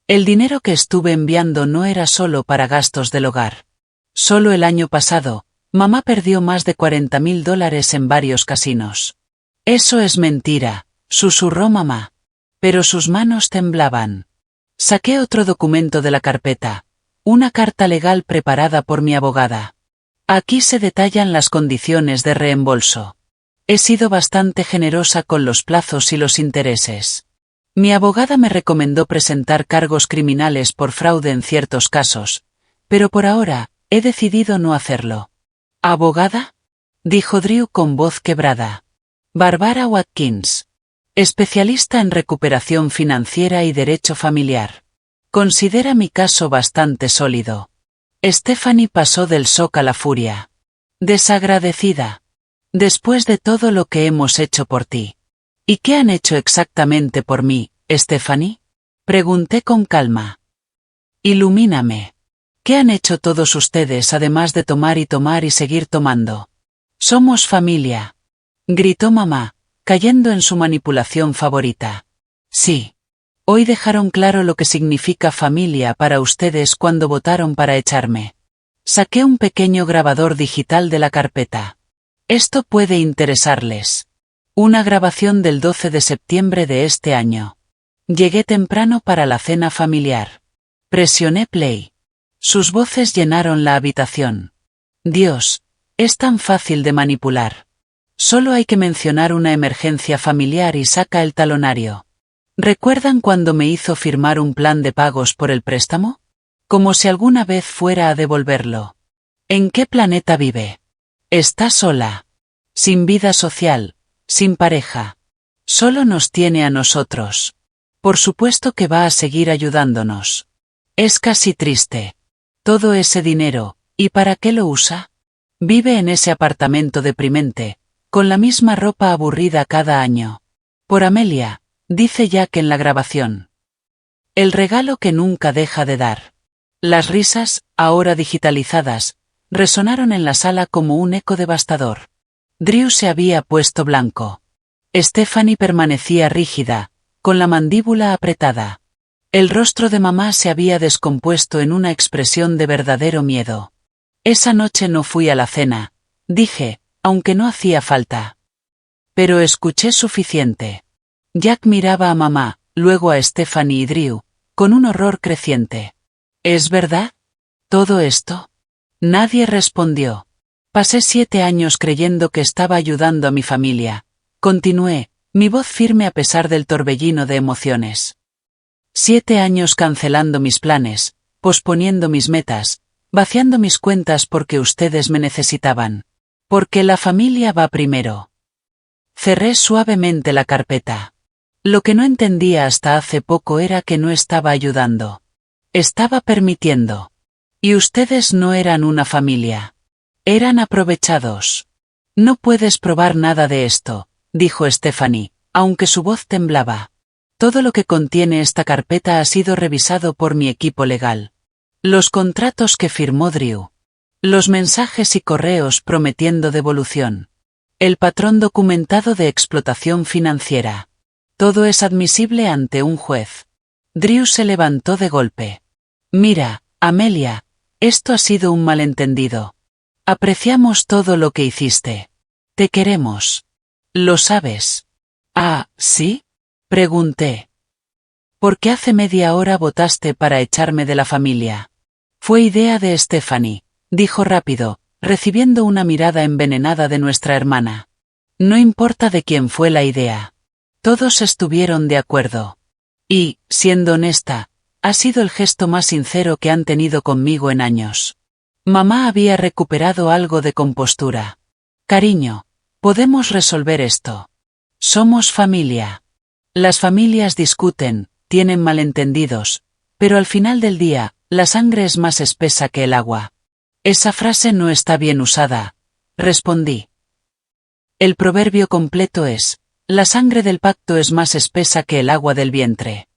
El dinero que estuve enviando no era solo para gastos del hogar. Solo el año pasado, mamá perdió más de $40.000 en varios casinos. Eso es mentira, susurró mamá. Pero sus manos temblaban. Saqué otro documento de la carpeta, una carta legal preparada por mi abogada. Aquí se detallan las condiciones de reembolso. He sido bastante generosa con los plazos y los intereses. Mi abogada me recomendó presentar cargos criminales por fraude en ciertos casos, pero por ahora, he decidido no hacerlo. ¿Abogada? Dijo Drew con voz quebrada. Barbara Watkins. Especialista en recuperación financiera y derecho familiar. Considera mi caso bastante sólido. Stephanie pasó del shock a la furia. Desagradecida. Después de todo lo que hemos hecho por ti. ¿Y qué han hecho exactamente por mí, Stephanie? Pregunté con calma. Ilumíname. ¿Qué han hecho todos ustedes además de tomar y seguir tomando? Somos familia. Gritó mamá, cayendo en su manipulación favorita. Sí. Hoy dejaron claro lo que significa familia para ustedes cuando votaron para echarme. Saqué un pequeño grabador digital de la carpeta. Esto puede interesarles. Una grabación del 12 de septiembre de este año. Llegué temprano para la cena familiar. Presioné play. Sus voces llenaron la habitación. Dios, es tan fácil de manipular. Solo hay que mencionar una emergencia familiar y saca el talonario. ¿Recuerdan cuando me hizo firmar un plan de pagos por el préstamo? Como si alguna vez fuera a devolverlo. ¿En qué planeta vive? Está sola. Sin vida social, sin pareja. Solo nos tiene a nosotros. Por supuesto que va a seguir ayudándonos. Es casi triste. Todo ese dinero, ¿y para qué lo usa? Vive en ese apartamento deprimente, con la misma ropa aburrida cada año. Por Amelia, dice Jack en la grabación. El regalo que nunca deja de dar. Las risas, ahora digitalizadas, resonaron en la sala como un eco devastador. Drew se había puesto blanco. Stephanie permanecía rígida, con la mandíbula apretada. El rostro de mamá se había descompuesto en una expresión de verdadero miedo. Esa noche no fui a la cena, dije, aunque no hacía falta. Pero escuché suficiente. Jack miraba a mamá, luego a Stephanie y Drew, con un horror creciente. ¿Es verdad? ¿Todo esto? Nadie respondió. Pasé 7 años creyendo que estaba ayudando a mi familia. Continué, mi voz firme a pesar del torbellino de emociones. 7 años cancelando mis planes, posponiendo mis metas, vaciando mis cuentas porque ustedes me necesitaban. Porque la familia va primero. Cerré suavemente la carpeta. Lo que no entendía hasta hace poco era que no estaba ayudando. Estaba permitiendo. Y ustedes no eran una familia. Eran aprovechados. No puedes probar nada de esto, dijo Stephanie, aunque su voz temblaba. Todo lo que contiene esta carpeta ha sido revisado por mi equipo legal. Los contratos que firmó Drew. Los mensajes y correos prometiendo devolución. El patrón documentado de explotación financiera. Todo es admisible ante un juez. Drew se levantó de golpe. Mira, Amelia, esto ha sido un malentendido. Apreciamos todo lo que hiciste. Te queremos. Lo sabes. Ah, ¿sí? Pregunté. Porque hace media hora votaste para echarme de la familia. Fue idea de Stephanie, dijo rápido, recibiendo una mirada envenenada de nuestra hermana. No importa de quién fue la idea. Todos estuvieron de acuerdo. Y, siendo honesta, ha sido el gesto más sincero que han tenido conmigo en años. Mamá había recuperado algo de compostura. Cariño, podemos resolver esto. Somos familia. Las familias discuten, tienen malentendidos, pero al final del día, la sangre es más espesa que el agua. Esa frase no está bien usada, respondí. El proverbio completo es, la sangre del pacto es más espesa que el agua del vientre.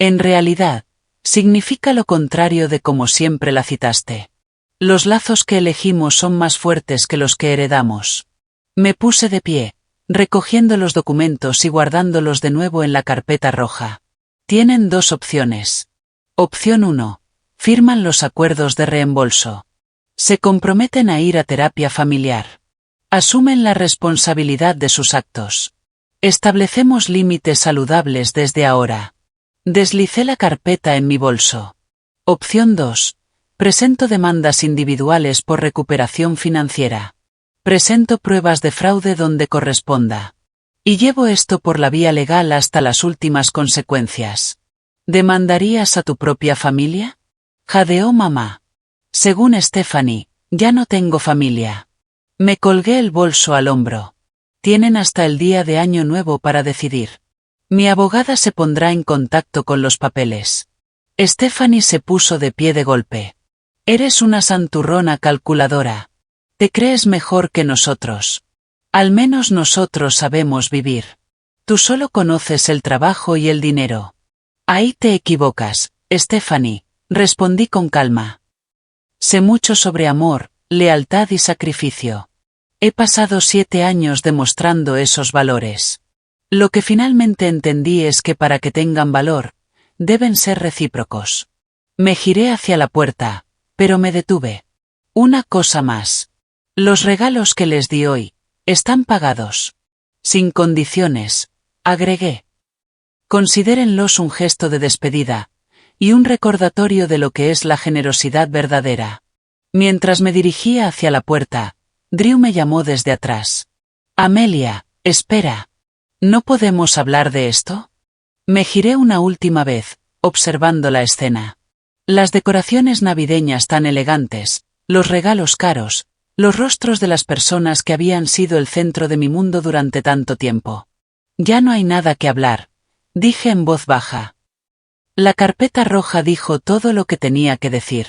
En realidad, significa lo contrario de como siempre la citaste. Los lazos que elegimos son más fuertes que los que heredamos. Me puse de pie, recogiendo los documentos y guardándolos de nuevo en la carpeta roja. Tienen dos opciones. Opción 1. Firman los acuerdos de reembolso. Se comprometen a ir a terapia familiar. Asumen la responsabilidad de sus actos. Establecemos límites saludables desde ahora. Deslicé la carpeta en mi bolso. Opción 2. Presento demandas individuales por recuperación financiera. Presento pruebas de fraude donde corresponda. Y llevo esto por la vía legal hasta las últimas consecuencias. ¿Demandarías a tu propia familia? Jadeó mamá. Según Stephanie, ya no tengo familia. Me colgué el bolso al hombro. Tienen hasta el día de Año Nuevo para decidir. Mi abogada se pondrá en contacto con los papeles. Stephanie se puso de pie de golpe. Eres una santurrona calculadora. Te crees mejor que nosotros. Al menos nosotros sabemos vivir. Tú solo conoces el trabajo y el dinero. Ahí te equivocas, Stephanie, respondí con calma. Sé mucho sobre amor, lealtad y sacrificio. He pasado 7 años demostrando esos valores. Lo que finalmente entendí es que para que tengan valor, deben ser recíprocos. Me giré hacia la puerta, pero me detuve. Una cosa más. Los regalos que les di hoy, están pagados. Sin condiciones, agregué. Considérenlos un gesto de despedida, y un recordatorio de lo que es la generosidad verdadera. Mientras me dirigía hacia la puerta, Drew me llamó desde atrás. Amelia, espera. ¿No podemos hablar de esto? Me giré una última vez, observando la escena. Las decoraciones navideñas tan elegantes, los regalos caros, los rostros de las personas que habían sido el centro de mi mundo durante tanto tiempo. Ya no hay nada que hablar, dije en voz baja. La carpeta roja dijo todo lo que tenía que decir.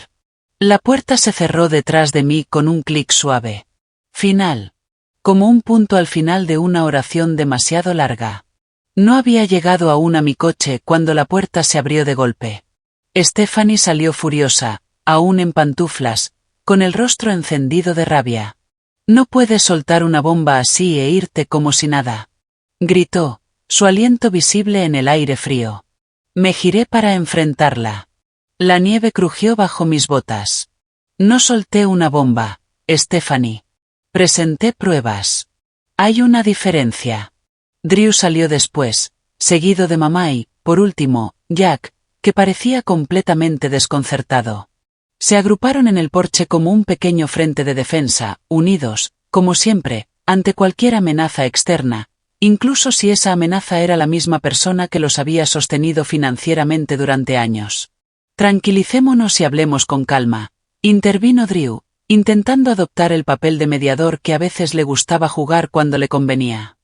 La puerta se cerró detrás de mí con un clic suave. Final. Como un punto al final de una oración demasiado larga. No había llegado aún a mi coche cuando la puerta se abrió de golpe. Stephanie salió furiosa, aún en pantuflas, con el rostro encendido de rabia. No puedes soltar una bomba así e irte como si nada. Gritó, su aliento visible en el aire frío. Me giré para enfrentarla. La nieve crujió bajo mis botas. No solté una bomba, Stephanie. Presenté pruebas. Hay una diferencia. Drew salió después, seguido de mamá y, por último, Jack, que parecía completamente desconcertado. Se agruparon en el porche como un pequeño frente de defensa, unidos, como siempre, ante cualquier amenaza externa, incluso si esa amenaza era la misma persona que los había sostenido financieramente durante años. Tranquilicémonos y hablemos con calma, intervino Drew, intentando adoptar el papel de mediador que a veces le gustaba jugar cuando le convenía.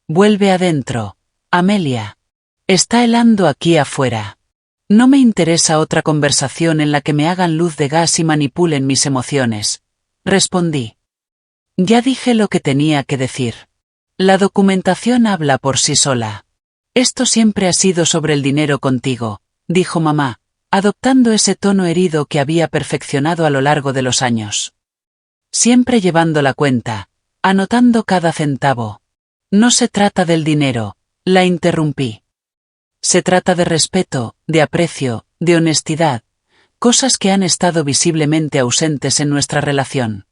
Vuelve adentro, Amelia. Está helando aquí afuera. No me interesa otra conversación en la que me hagan luz de gas y manipulen mis emociones, respondí. Ya dije lo que tenía que decir. La documentación habla por sí sola. Esto siempre ha sido sobre el dinero contigo, dijo mamá, adoptando ese tono herido que había perfeccionado a lo largo de los años. Siempre llevando la cuenta, anotando cada centavo. No se trata del dinero, la interrumpí. Se trata de respeto, de aprecio, de honestidad, cosas que han estado visiblemente ausentes en nuestra relación.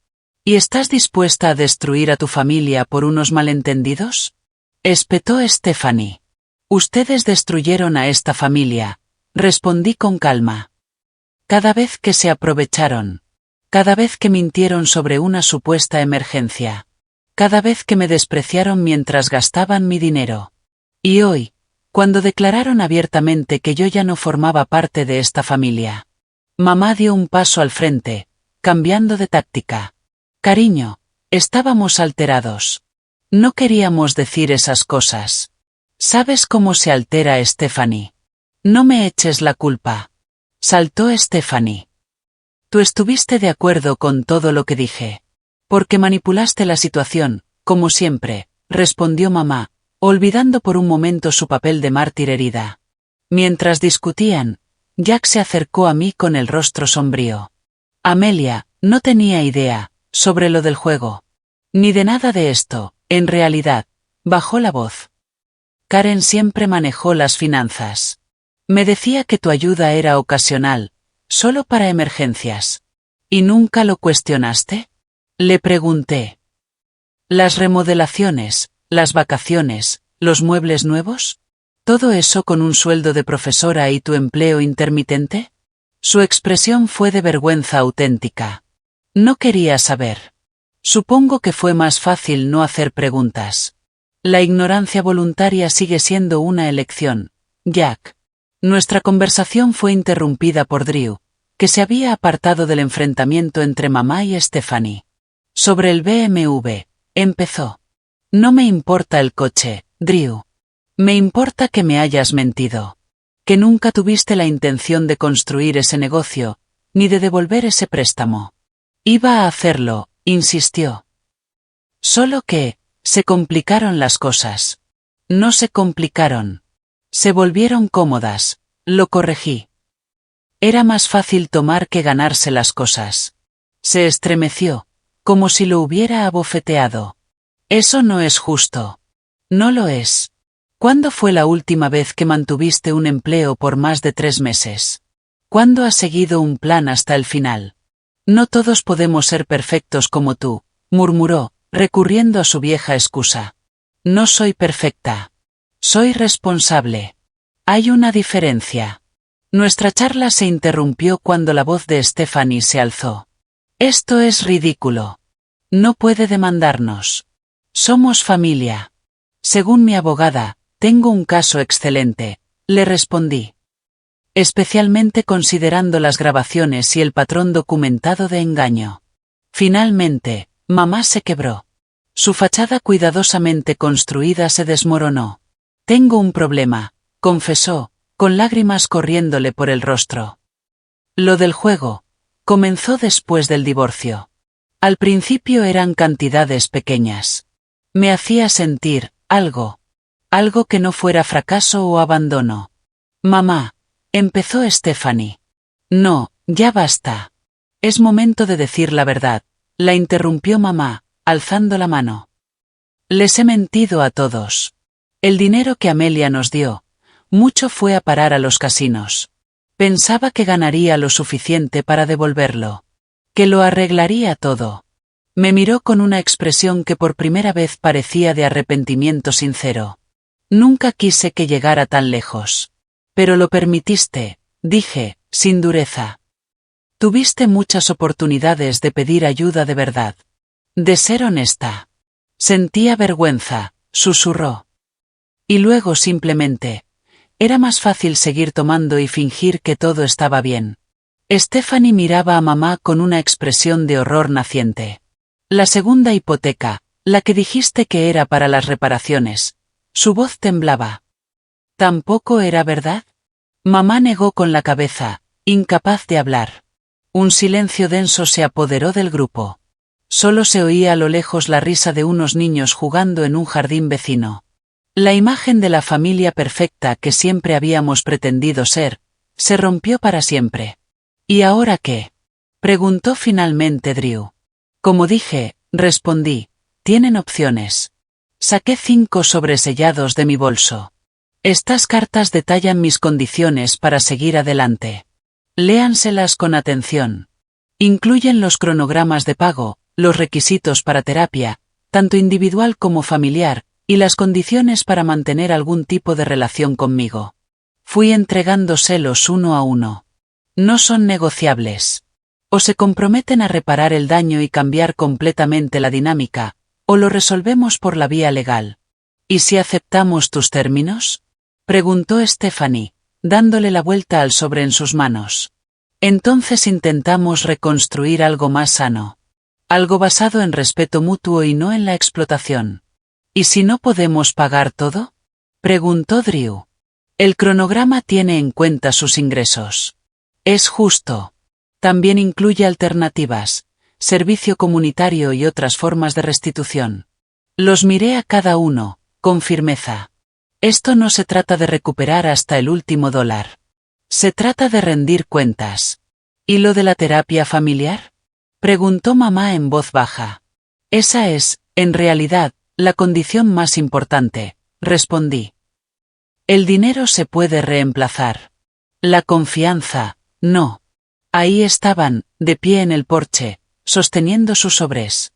¿Y estás dispuesta a destruir a tu familia por unos malentendidos? Espetó Stephanie. Ustedes destruyeron a esta familia, respondí con calma. Cada vez que se aprovecharon. Cada vez que mintieron sobre una supuesta emergencia. Cada vez que me despreciaron mientras gastaban mi dinero. Y hoy, cuando declararon abiertamente que yo ya no formaba parte de esta familia. Mamá dio un paso al frente, cambiando de táctica. Cariño, estábamos alterados. No queríamos decir esas cosas. ¿Sabes cómo se altera Stephanie? No me eches la culpa. Saltó Stephanie. Tú estuviste de acuerdo con todo lo que dije. Porque manipulaste la situación, como siempre, respondió mamá, olvidando por un momento su papel de mártir herida. Mientras discutían, Jack se acercó a mí con el rostro sombrío. Amelia, no tenía idea, sobre lo del juego. Ni de nada de esto, en realidad, bajó la voz. Karen siempre manejó las finanzas. Me decía que tu ayuda era ocasional, solo para emergencias. ¿Y nunca lo cuestionaste? Le pregunté. ¿Las remodelaciones, las vacaciones, los muebles nuevos? ¿Todo eso con un sueldo de profesora y tu empleo intermitente? Su expresión fue de vergüenza auténtica. No quería saber. Supongo que fue más fácil no hacer preguntas. La ignorancia voluntaria sigue siendo una elección, Jack. Nuestra conversación fue interrumpida por Drew, que se había apartado del enfrentamiento entre mamá y Stephanie. Sobre el BMW, empezó. No me importa el coche, Drew. Me importa que me hayas mentido. Que nunca tuviste la intención de construir ese negocio, ni de devolver ese préstamo. Iba a hacerlo, insistió. Solo que, se complicaron las cosas. No se complicaron. Se volvieron cómodas, lo corregí. Era más fácil tomar que ganarse las cosas. Se estremeció, como si lo hubiera abofeteado. Eso no es justo. No lo es. ¿Cuándo fue la última vez que mantuviste un empleo por más de 3 meses? ¿Cuándo has seguido un plan hasta el final? No todos podemos ser perfectos como tú, murmuró, recurriendo a su vieja excusa. No soy perfecta. Soy responsable. Hay una diferencia. Nuestra charla se interrumpió cuando la voz de Stephanie se alzó. Esto es ridículo. No puede demandarnos. Somos familia. Según mi abogada, tengo un caso excelente, le respondí. Especialmente considerando las grabaciones y el patrón documentado de engaño. Finalmente, mamá se quebró. Su fachada cuidadosamente construida se desmoronó. Tengo un problema, confesó, con lágrimas corriéndole por el rostro. Lo del juego comenzó después del divorcio. Al principio eran cantidades pequeñas. Me hacía sentir algo que no fuera fracaso o abandono. Mamá, empezó Stephanie. No, ya basta. Es momento de decir la verdad, la interrumpió mamá, alzando la mano. Les he mentido a todos. El dinero que Amelia nos dio, mucho fue a parar a los casinos. Pensaba que ganaría lo suficiente para devolverlo. Que lo arreglaría todo. Me miró con una expresión que por primera vez parecía de arrepentimiento sincero. Nunca quise que llegara tan lejos. Pero lo permitiste, dije, sin dureza. Tuviste muchas oportunidades de pedir ayuda de verdad. De ser honesta. Sentía vergüenza, susurró. Y luego simplemente, era más fácil seguir tomando y fingir que todo estaba bien. Stephanie miraba a mamá con una expresión de horror naciente. La segunda hipoteca, la que dijiste que era para las reparaciones. Su voz temblaba. ¿Tampoco era verdad? Mamá negó con la cabeza, incapaz de hablar. Un silencio denso se apoderó del grupo. Solo se oía a lo lejos la risa de unos niños jugando en un jardín vecino. La imagen de la familia perfecta que siempre habíamos pretendido ser, se rompió para siempre. ¿Y ahora qué? Preguntó finalmente Drew. Como dije, respondí, tienen opciones. Saqué 5 sobresellados de mi bolso. Estas cartas detallan mis condiciones para seguir adelante. Léanselas con atención. Incluyen los cronogramas de pago, los requisitos para terapia, tanto individual como familiar, y las condiciones para mantener algún tipo de relación conmigo. Fui entregándoselos uno a uno. No son negociables. O se comprometen a reparar el daño y cambiar completamente la dinámica, o lo resolvemos por la vía legal. ¿Y si aceptamos tus términos? Preguntó Stephanie, dándole la vuelta al sobre en sus manos. Entonces intentamos reconstruir algo más sano. Algo basado en respeto mutuo y no en la explotación. ¿Y si no podemos pagar todo? Preguntó Drew. El cronograma tiene en cuenta sus ingresos. Es justo. También incluye alternativas, servicio comunitario y otras formas de restitución. Los miré a cada uno, con firmeza. Esto no se trata de recuperar hasta el último dólar. Se trata de rendir cuentas. ¿Y lo de la terapia familiar? Preguntó mamá en voz baja. Esa es, en realidad, la condición más importante, respondí. El dinero se puede reemplazar. La confianza, no. Ahí estaban, de pie en el porche, sosteniendo sus sobres.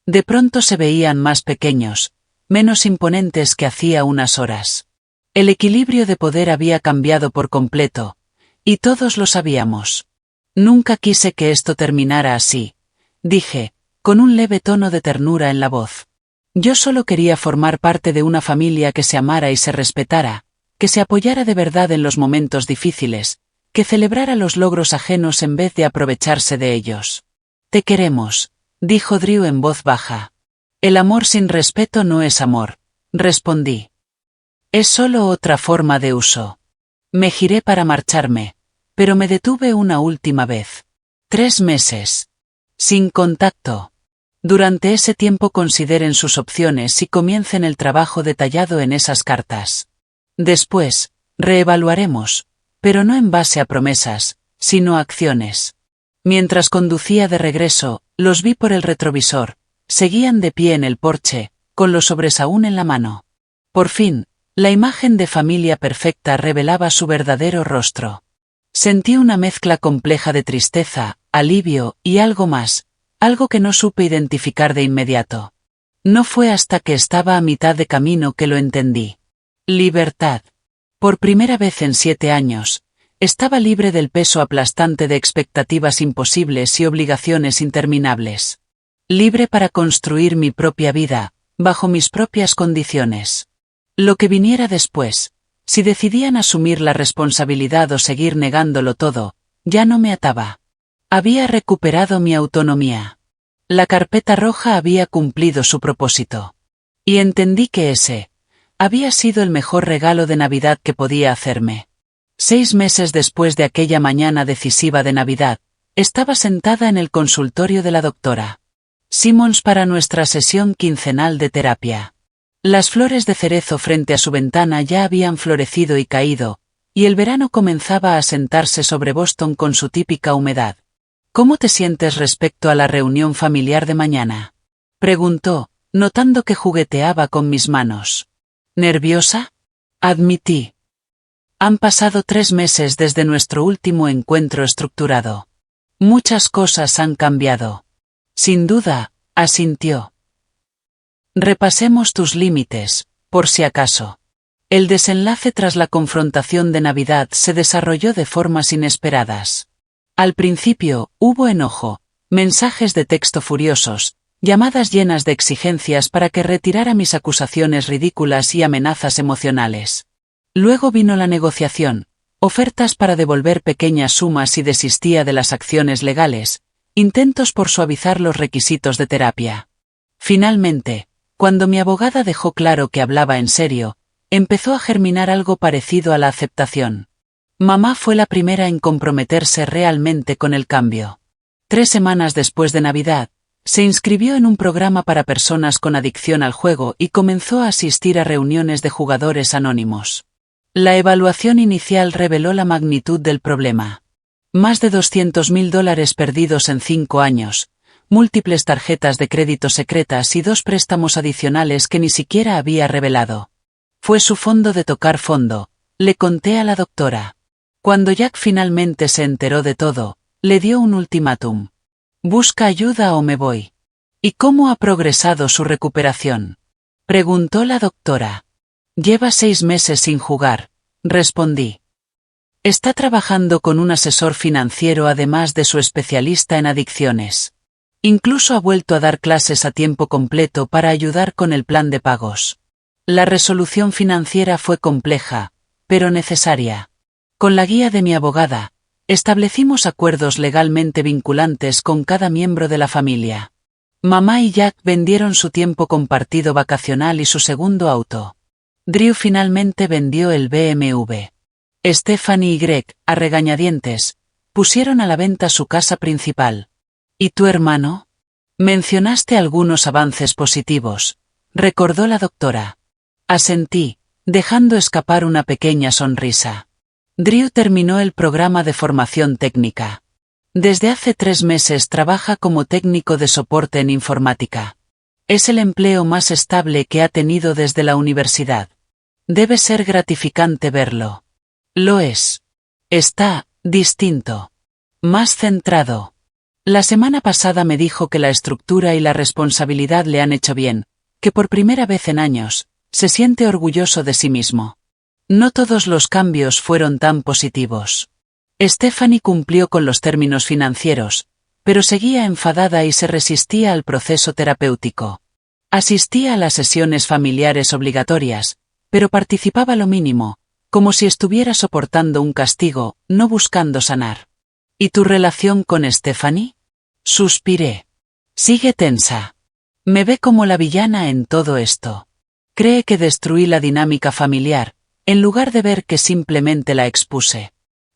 De pronto se veían más pequeños, menos imponentes que hacía unas horas. El equilibrio de poder había cambiado por completo, y todos lo sabíamos. Nunca quise que esto terminara así, dije, con un leve tono de ternura en la voz. Yo solo quería formar parte de una familia que se amara y se respetara, que se apoyara de verdad en los momentos difíciles, que celebrara los logros ajenos en vez de aprovecharse de ellos. Te queremos, dijo Drew en voz baja. El amor sin respeto no es amor, respondí. Es solo otra forma de uso. Me giré para marcharme, pero me detuve una última vez. 3 meses. Sin contacto. Durante ese tiempo consideren sus opciones y comiencen el trabajo detallado en esas cartas. Después, reevaluaremos, pero no en base a promesas, sino a acciones. Mientras conducía de regreso, los vi por el retrovisor, seguían de pie en el porche, con los sobres aún en la mano. Por fin, la imagen de familia perfecta revelaba su verdadero rostro. Sentí una mezcla compleja de tristeza, alivio y algo más, algo que no supe identificar de inmediato. No fue hasta que estaba a mitad de camino que lo entendí. Libertad. Por primera vez en 7 años, estaba libre del peso aplastante de expectativas imposibles y obligaciones interminables. Libre para construir mi propia vida, bajo mis propias condiciones. Lo que viniera después, si decidían asumir la responsabilidad o seguir negándolo todo, ya no me ataba. Había recuperado mi autonomía. La carpeta roja había cumplido su propósito. Y entendí que ese había sido el mejor regalo de Navidad que podía hacerme. 6 meses después de aquella mañana decisiva de Navidad, estaba sentada en el consultorio de la doctora Simmons para nuestra sesión quincenal de terapia. Las flores de cerezo frente a su ventana ya habían florecido y caído, y el verano comenzaba a sentarse sobre Boston con su típica humedad. ¿Cómo te sientes respecto a la reunión familiar de mañana? Preguntó, notando que jugueteaba con mis manos. ¿Nerviosa? Admití. Han pasado 3 meses desde nuestro último encuentro estructurado. Muchas cosas han cambiado. Sin duda, asintió. Repasemos tus límites, por si acaso. El desenlace tras la confrontación de Navidad se desarrolló de formas inesperadas. Al principio, hubo enojo, mensajes de texto furiosos, llamadas llenas de exigencias para que retirara mis acusaciones ridículas y amenazas emocionales. Luego vino la negociación, Ofertas para devolver pequeñas sumas si desistía de las acciones legales, intentos por suavizar los requisitos de terapia. Finalmente, cuando mi abogada dejó claro que hablaba en serio, empezó a germinar algo parecido a la aceptación. Mamá fue la primera en comprometerse realmente con el cambio. 3 semanas después de Navidad, se inscribió en un programa para personas con adicción al juego y comenzó a asistir a reuniones de jugadores anónimos. La evaluación inicial reveló la magnitud del problema. Más de $200.000 perdidos en 5 años, múltiples tarjetas de crédito secretas y 2 préstamos adicionales que ni siquiera había revelado. Fue su fondo de tocar fondo, le conté a la doctora. Cuando Jack finalmente se enteró de todo, le dio un ultimátum. «Busca ayuda o me voy». «¿Y cómo ha progresado su recuperación?», preguntó la doctora. «Lleva 6 meses sin jugar», respondí. «Está trabajando con un asesor financiero además de su especialista en adicciones. Incluso ha vuelto a dar clases a tiempo completo para ayudar con el plan de pagos». La resolución financiera fue compleja, pero necesaria. Con la guía de mi abogada, establecimos acuerdos legalmente vinculantes con cada miembro de la familia. Mamá y Jack vendieron su tiempo compartido vacacional y su segundo auto. Drew finalmente vendió el BMW. Stephanie y Greg, a regañadientes, pusieron a la venta su casa principal. ¿Y tu hermano? Mencionaste algunos avances positivos, recordó la doctora. Asentí, dejando escapar una pequeña sonrisa. Drew terminó el programa de formación técnica. Desde hace 3 meses trabaja como técnico de soporte en informática. Es el empleo más estable que ha tenido desde la universidad. Debe ser gratificante verlo. Lo es. Está distinto. Más centrado. La semana pasada me dijo que la estructura y la responsabilidad le han hecho bien, que por primera vez en años, se siente orgulloso de sí mismo. No todos los cambios fueron tan positivos. Stephanie cumplió con los términos financieros, pero seguía enfadada y se resistía al proceso terapéutico. Asistía a las sesiones familiares obligatorias, pero participaba lo mínimo, como si estuviera soportando un castigo, no buscando sanar. ¿Y tu relación con Stephanie? Suspiré. Sigue tensa. Me ve como la villana en todo esto. Cree que destruí la dinámica familiar, en lugar de ver que simplemente la expuse.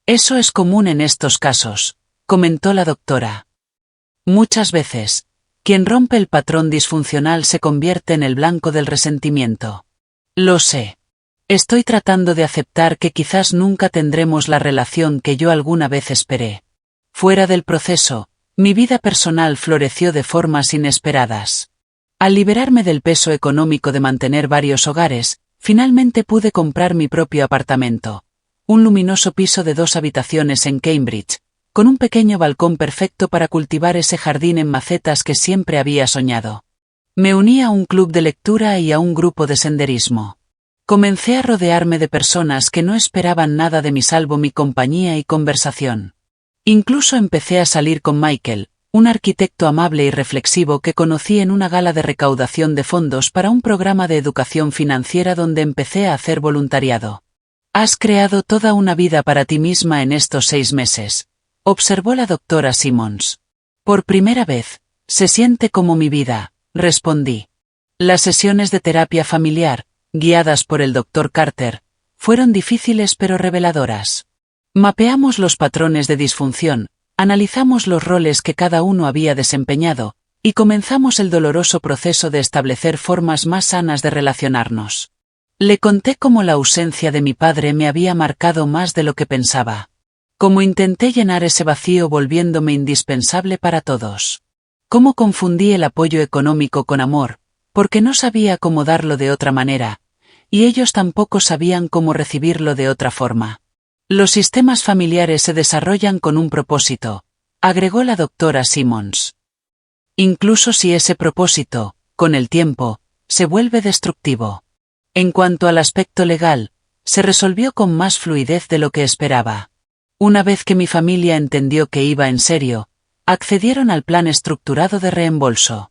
Eso es común en estos casos, comentó la doctora. Muchas veces, quien rompe el patrón disfuncional se convierte en el blanco del resentimiento. Lo sé. Estoy tratando de aceptar que quizás nunca tendremos la relación que yo alguna vez esperé. Fuera del proceso, mi vida personal floreció de formas inesperadas. Al liberarme del peso económico de mantener varios hogares, finalmente pude comprar mi propio apartamento. Un luminoso piso de 2 habitaciones en Cambridge, con un pequeño balcón perfecto para cultivar ese jardín en macetas que siempre había soñado. Me uní a un club de lectura y a un grupo de senderismo. Comencé a rodearme de personas que no esperaban nada de mí salvo mi compañía y conversación. Incluso empecé a salir con Michael, un arquitecto amable y reflexivo que conocí en una gala de recaudación de fondos para un programa de educación financiera donde empecé a hacer voluntariado. Has creado toda una vida para ti misma en estos 6 meses, observó la doctora Simmons. Por primera vez, se siente como mi vida, respondí. Las sesiones de terapia familiar, guiadas por el Dr. Carter, fueron difíciles pero reveladoras. Mapeamos los patrones de disfunción, analizamos los roles que cada uno había desempeñado, y comenzamos el doloroso proceso de establecer formas más sanas de relacionarnos. Le conté cómo la ausencia de mi padre me había marcado más de lo que pensaba. Cómo intenté llenar ese vacío volviéndome indispensable para todos. Cómo confundí el apoyo económico con amor, porque no sabía cómo darlo de otra manera, y ellos tampoco sabían cómo recibirlo de otra forma. Los sistemas familiares se desarrollan con un propósito, agregó la doctora Simmons. Incluso si ese propósito, con el tiempo, se vuelve destructivo. En cuanto al aspecto legal, se resolvió con más fluidez de lo que esperaba. Una vez que mi familia entendió que iba en serio, accedieron al plan estructurado de reembolso.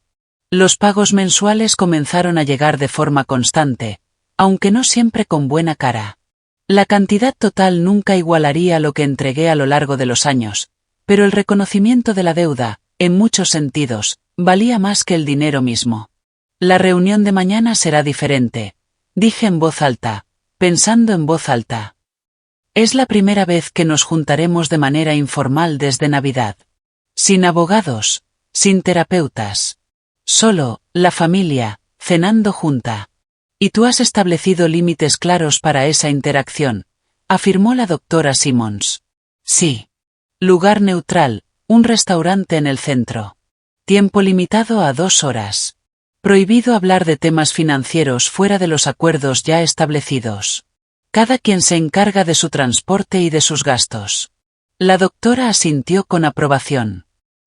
Los pagos mensuales comenzaron a llegar de forma constante, aunque no siempre con buena cara. La cantidad total nunca igualaría lo que entregué a lo largo de los años, pero el reconocimiento de la deuda, en muchos sentidos, valía más que el dinero mismo. La reunión de mañana será diferente, dije en voz alta, pensando en voz alta. Es la primera vez que nos juntaremos de manera informal desde Navidad. Sin abogados, sin terapeutas. Solo, la familia, cenando junta. Y tú has establecido límites claros para esa interacción, afirmó la doctora Simmons. Sí. Lugar neutral, un restaurante en el centro. Tiempo limitado a 2 horas. Prohibido hablar de temas financieros fuera de los acuerdos ya establecidos. Cada quien se encarga de su transporte y de sus gastos. La doctora asintió con aprobación.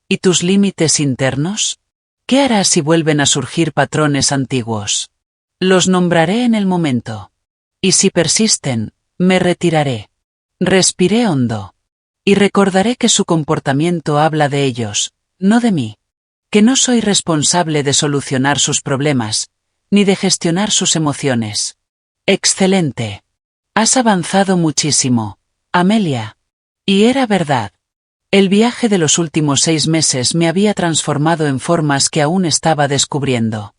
¿Y tus límites internos? ¿Qué harás si vuelven a surgir patrones antiguos? Los nombraré en el momento. Y si persisten, me retiraré. Respiré hondo. Y recordaré que su comportamiento habla de ellos, no de mí. Que no soy responsable de solucionar sus problemas, ni de gestionar sus emociones. Excelente. Has avanzado muchísimo, Amelia. Y era verdad. El viaje de los últimos 6 meses me había transformado en formas que aún estaba descubriendo.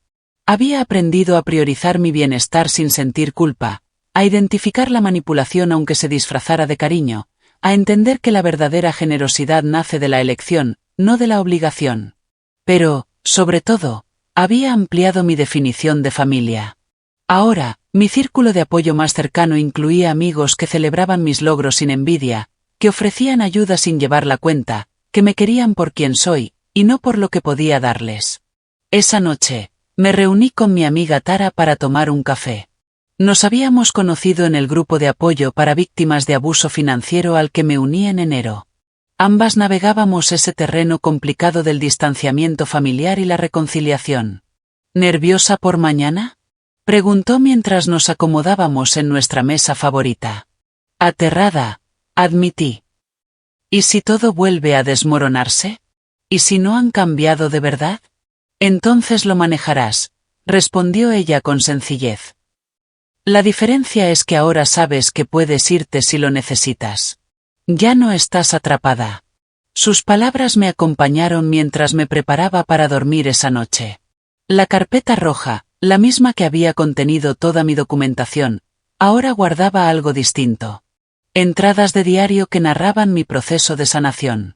Había aprendido a priorizar mi bienestar sin sentir culpa, a identificar la manipulación aunque se disfrazara de cariño, a entender que la verdadera generosidad nace de la elección, no de la obligación. Pero, sobre todo, había ampliado mi definición de familia. Ahora, mi círculo de apoyo más cercano incluía amigos que celebraban mis logros sin envidia, que ofrecían ayuda sin llevar la cuenta, que me querían por quien soy, y no por lo que podía darles. Esa noche, me reuní con mi amiga Tara para tomar un café. Nos habíamos conocido en el grupo de apoyo para víctimas de abuso financiero al que me uní en enero. Ambas navegábamos ese terreno complicado del distanciamiento familiar y la reconciliación. ¿Nerviosa por mañana?, preguntó mientras nos acomodábamos en nuestra mesa favorita. Aterrada, admití. ¿Y si todo vuelve a desmoronarse? ¿Y si no han cambiado de verdad? Entonces lo manejarás, respondió ella con sencillez. La diferencia es que ahora sabes que puedes irte si lo necesitas. Ya no estás atrapada. Sus palabras me acompañaron mientras me preparaba para dormir esa noche. La carpeta roja, la misma que había contenido toda mi documentación, ahora guardaba algo distinto. Entradas de diario que narraban mi proceso de sanación.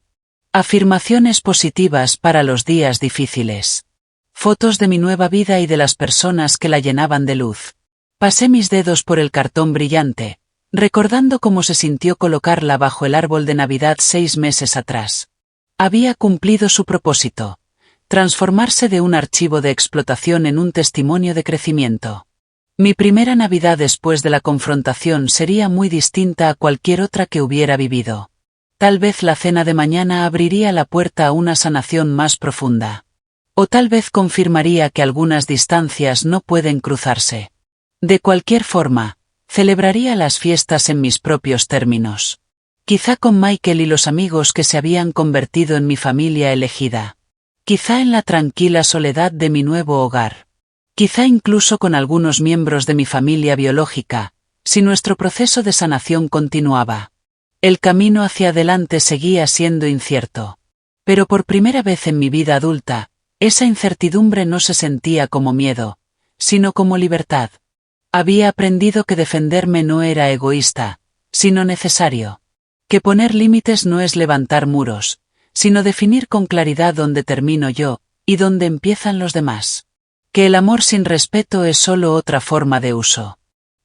Afirmaciones positivas para los días difíciles. Fotos de mi nueva vida y de las personas que la llenaban de luz. Pasé mis dedos por el cartón brillante, recordando cómo se sintió colocarla bajo el árbol de Navidad 6 meses atrás. Había cumplido su propósito. Transformarse de un archivo de explotación en un testimonio de crecimiento. Mi primera Navidad después de la confrontación sería muy distinta a cualquier otra que hubiera vivido. Tal vez la cena de mañana abriría la puerta a una sanación más profunda. O tal vez confirmaría que algunas distancias no pueden cruzarse. De cualquier forma, celebraría las fiestas en mis propios términos. Quizá con Michael y los amigos que se habían convertido en mi familia elegida. Quizá en la tranquila soledad de mi nuevo hogar. Quizá incluso con algunos miembros de mi familia biológica, si nuestro proceso de sanación continuaba. El camino hacia adelante seguía siendo incierto. Pero por primera vez en mi vida adulta, esa incertidumbre no se sentía como miedo, sino como libertad. Había aprendido que defenderme no era egoísta, sino necesario. Que poner límites no es levantar muros, sino definir con claridad dónde termino yo, y dónde empiezan los demás. Que el amor sin respeto es solo otra forma de uso.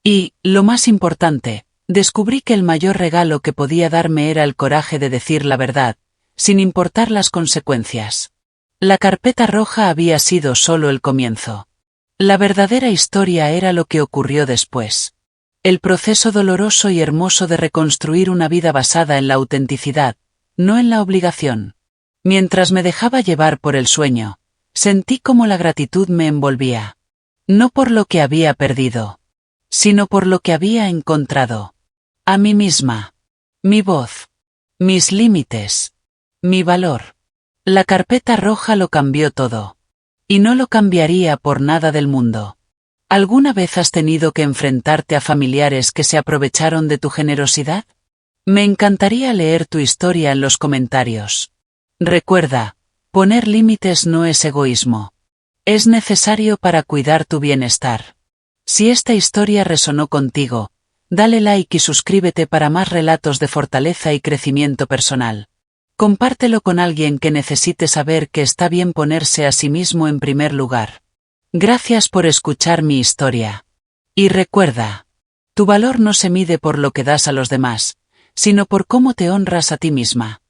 Y, lo más importante, descubrí que el mayor regalo que podía darme era el coraje de decir la verdad, sin importar las consecuencias. La carpeta roja había sido solo el comienzo. La verdadera historia era lo que ocurrió después. El proceso doloroso y hermoso de reconstruir una vida basada en la autenticidad, no en la obligación. Mientras me dejaba llevar por el sueño, sentí como la gratitud me envolvía. No por lo que había perdido, sino por lo que había encontrado. A mí misma. Mi voz. Mis límites. Mi valor. La carpeta roja lo cambió todo. Y no lo cambiaría por nada del mundo. ¿Alguna vez has tenido que enfrentarte a familiares que se aprovecharon de tu generosidad? Me encantaría leer tu historia en los comentarios. Recuerda, poner límites no es egoísmo. Es necesario para cuidar tu bienestar. Si esta historia resonó contigo, dale like y suscríbete para más relatos de fortaleza y crecimiento personal. Compártelo con alguien que necesite saber que está bien ponerse a sí mismo en primer lugar. Gracias por escuchar mi historia. Y recuerda, tu valor no se mide por lo que das a los demás, sino por cómo te honras a ti misma.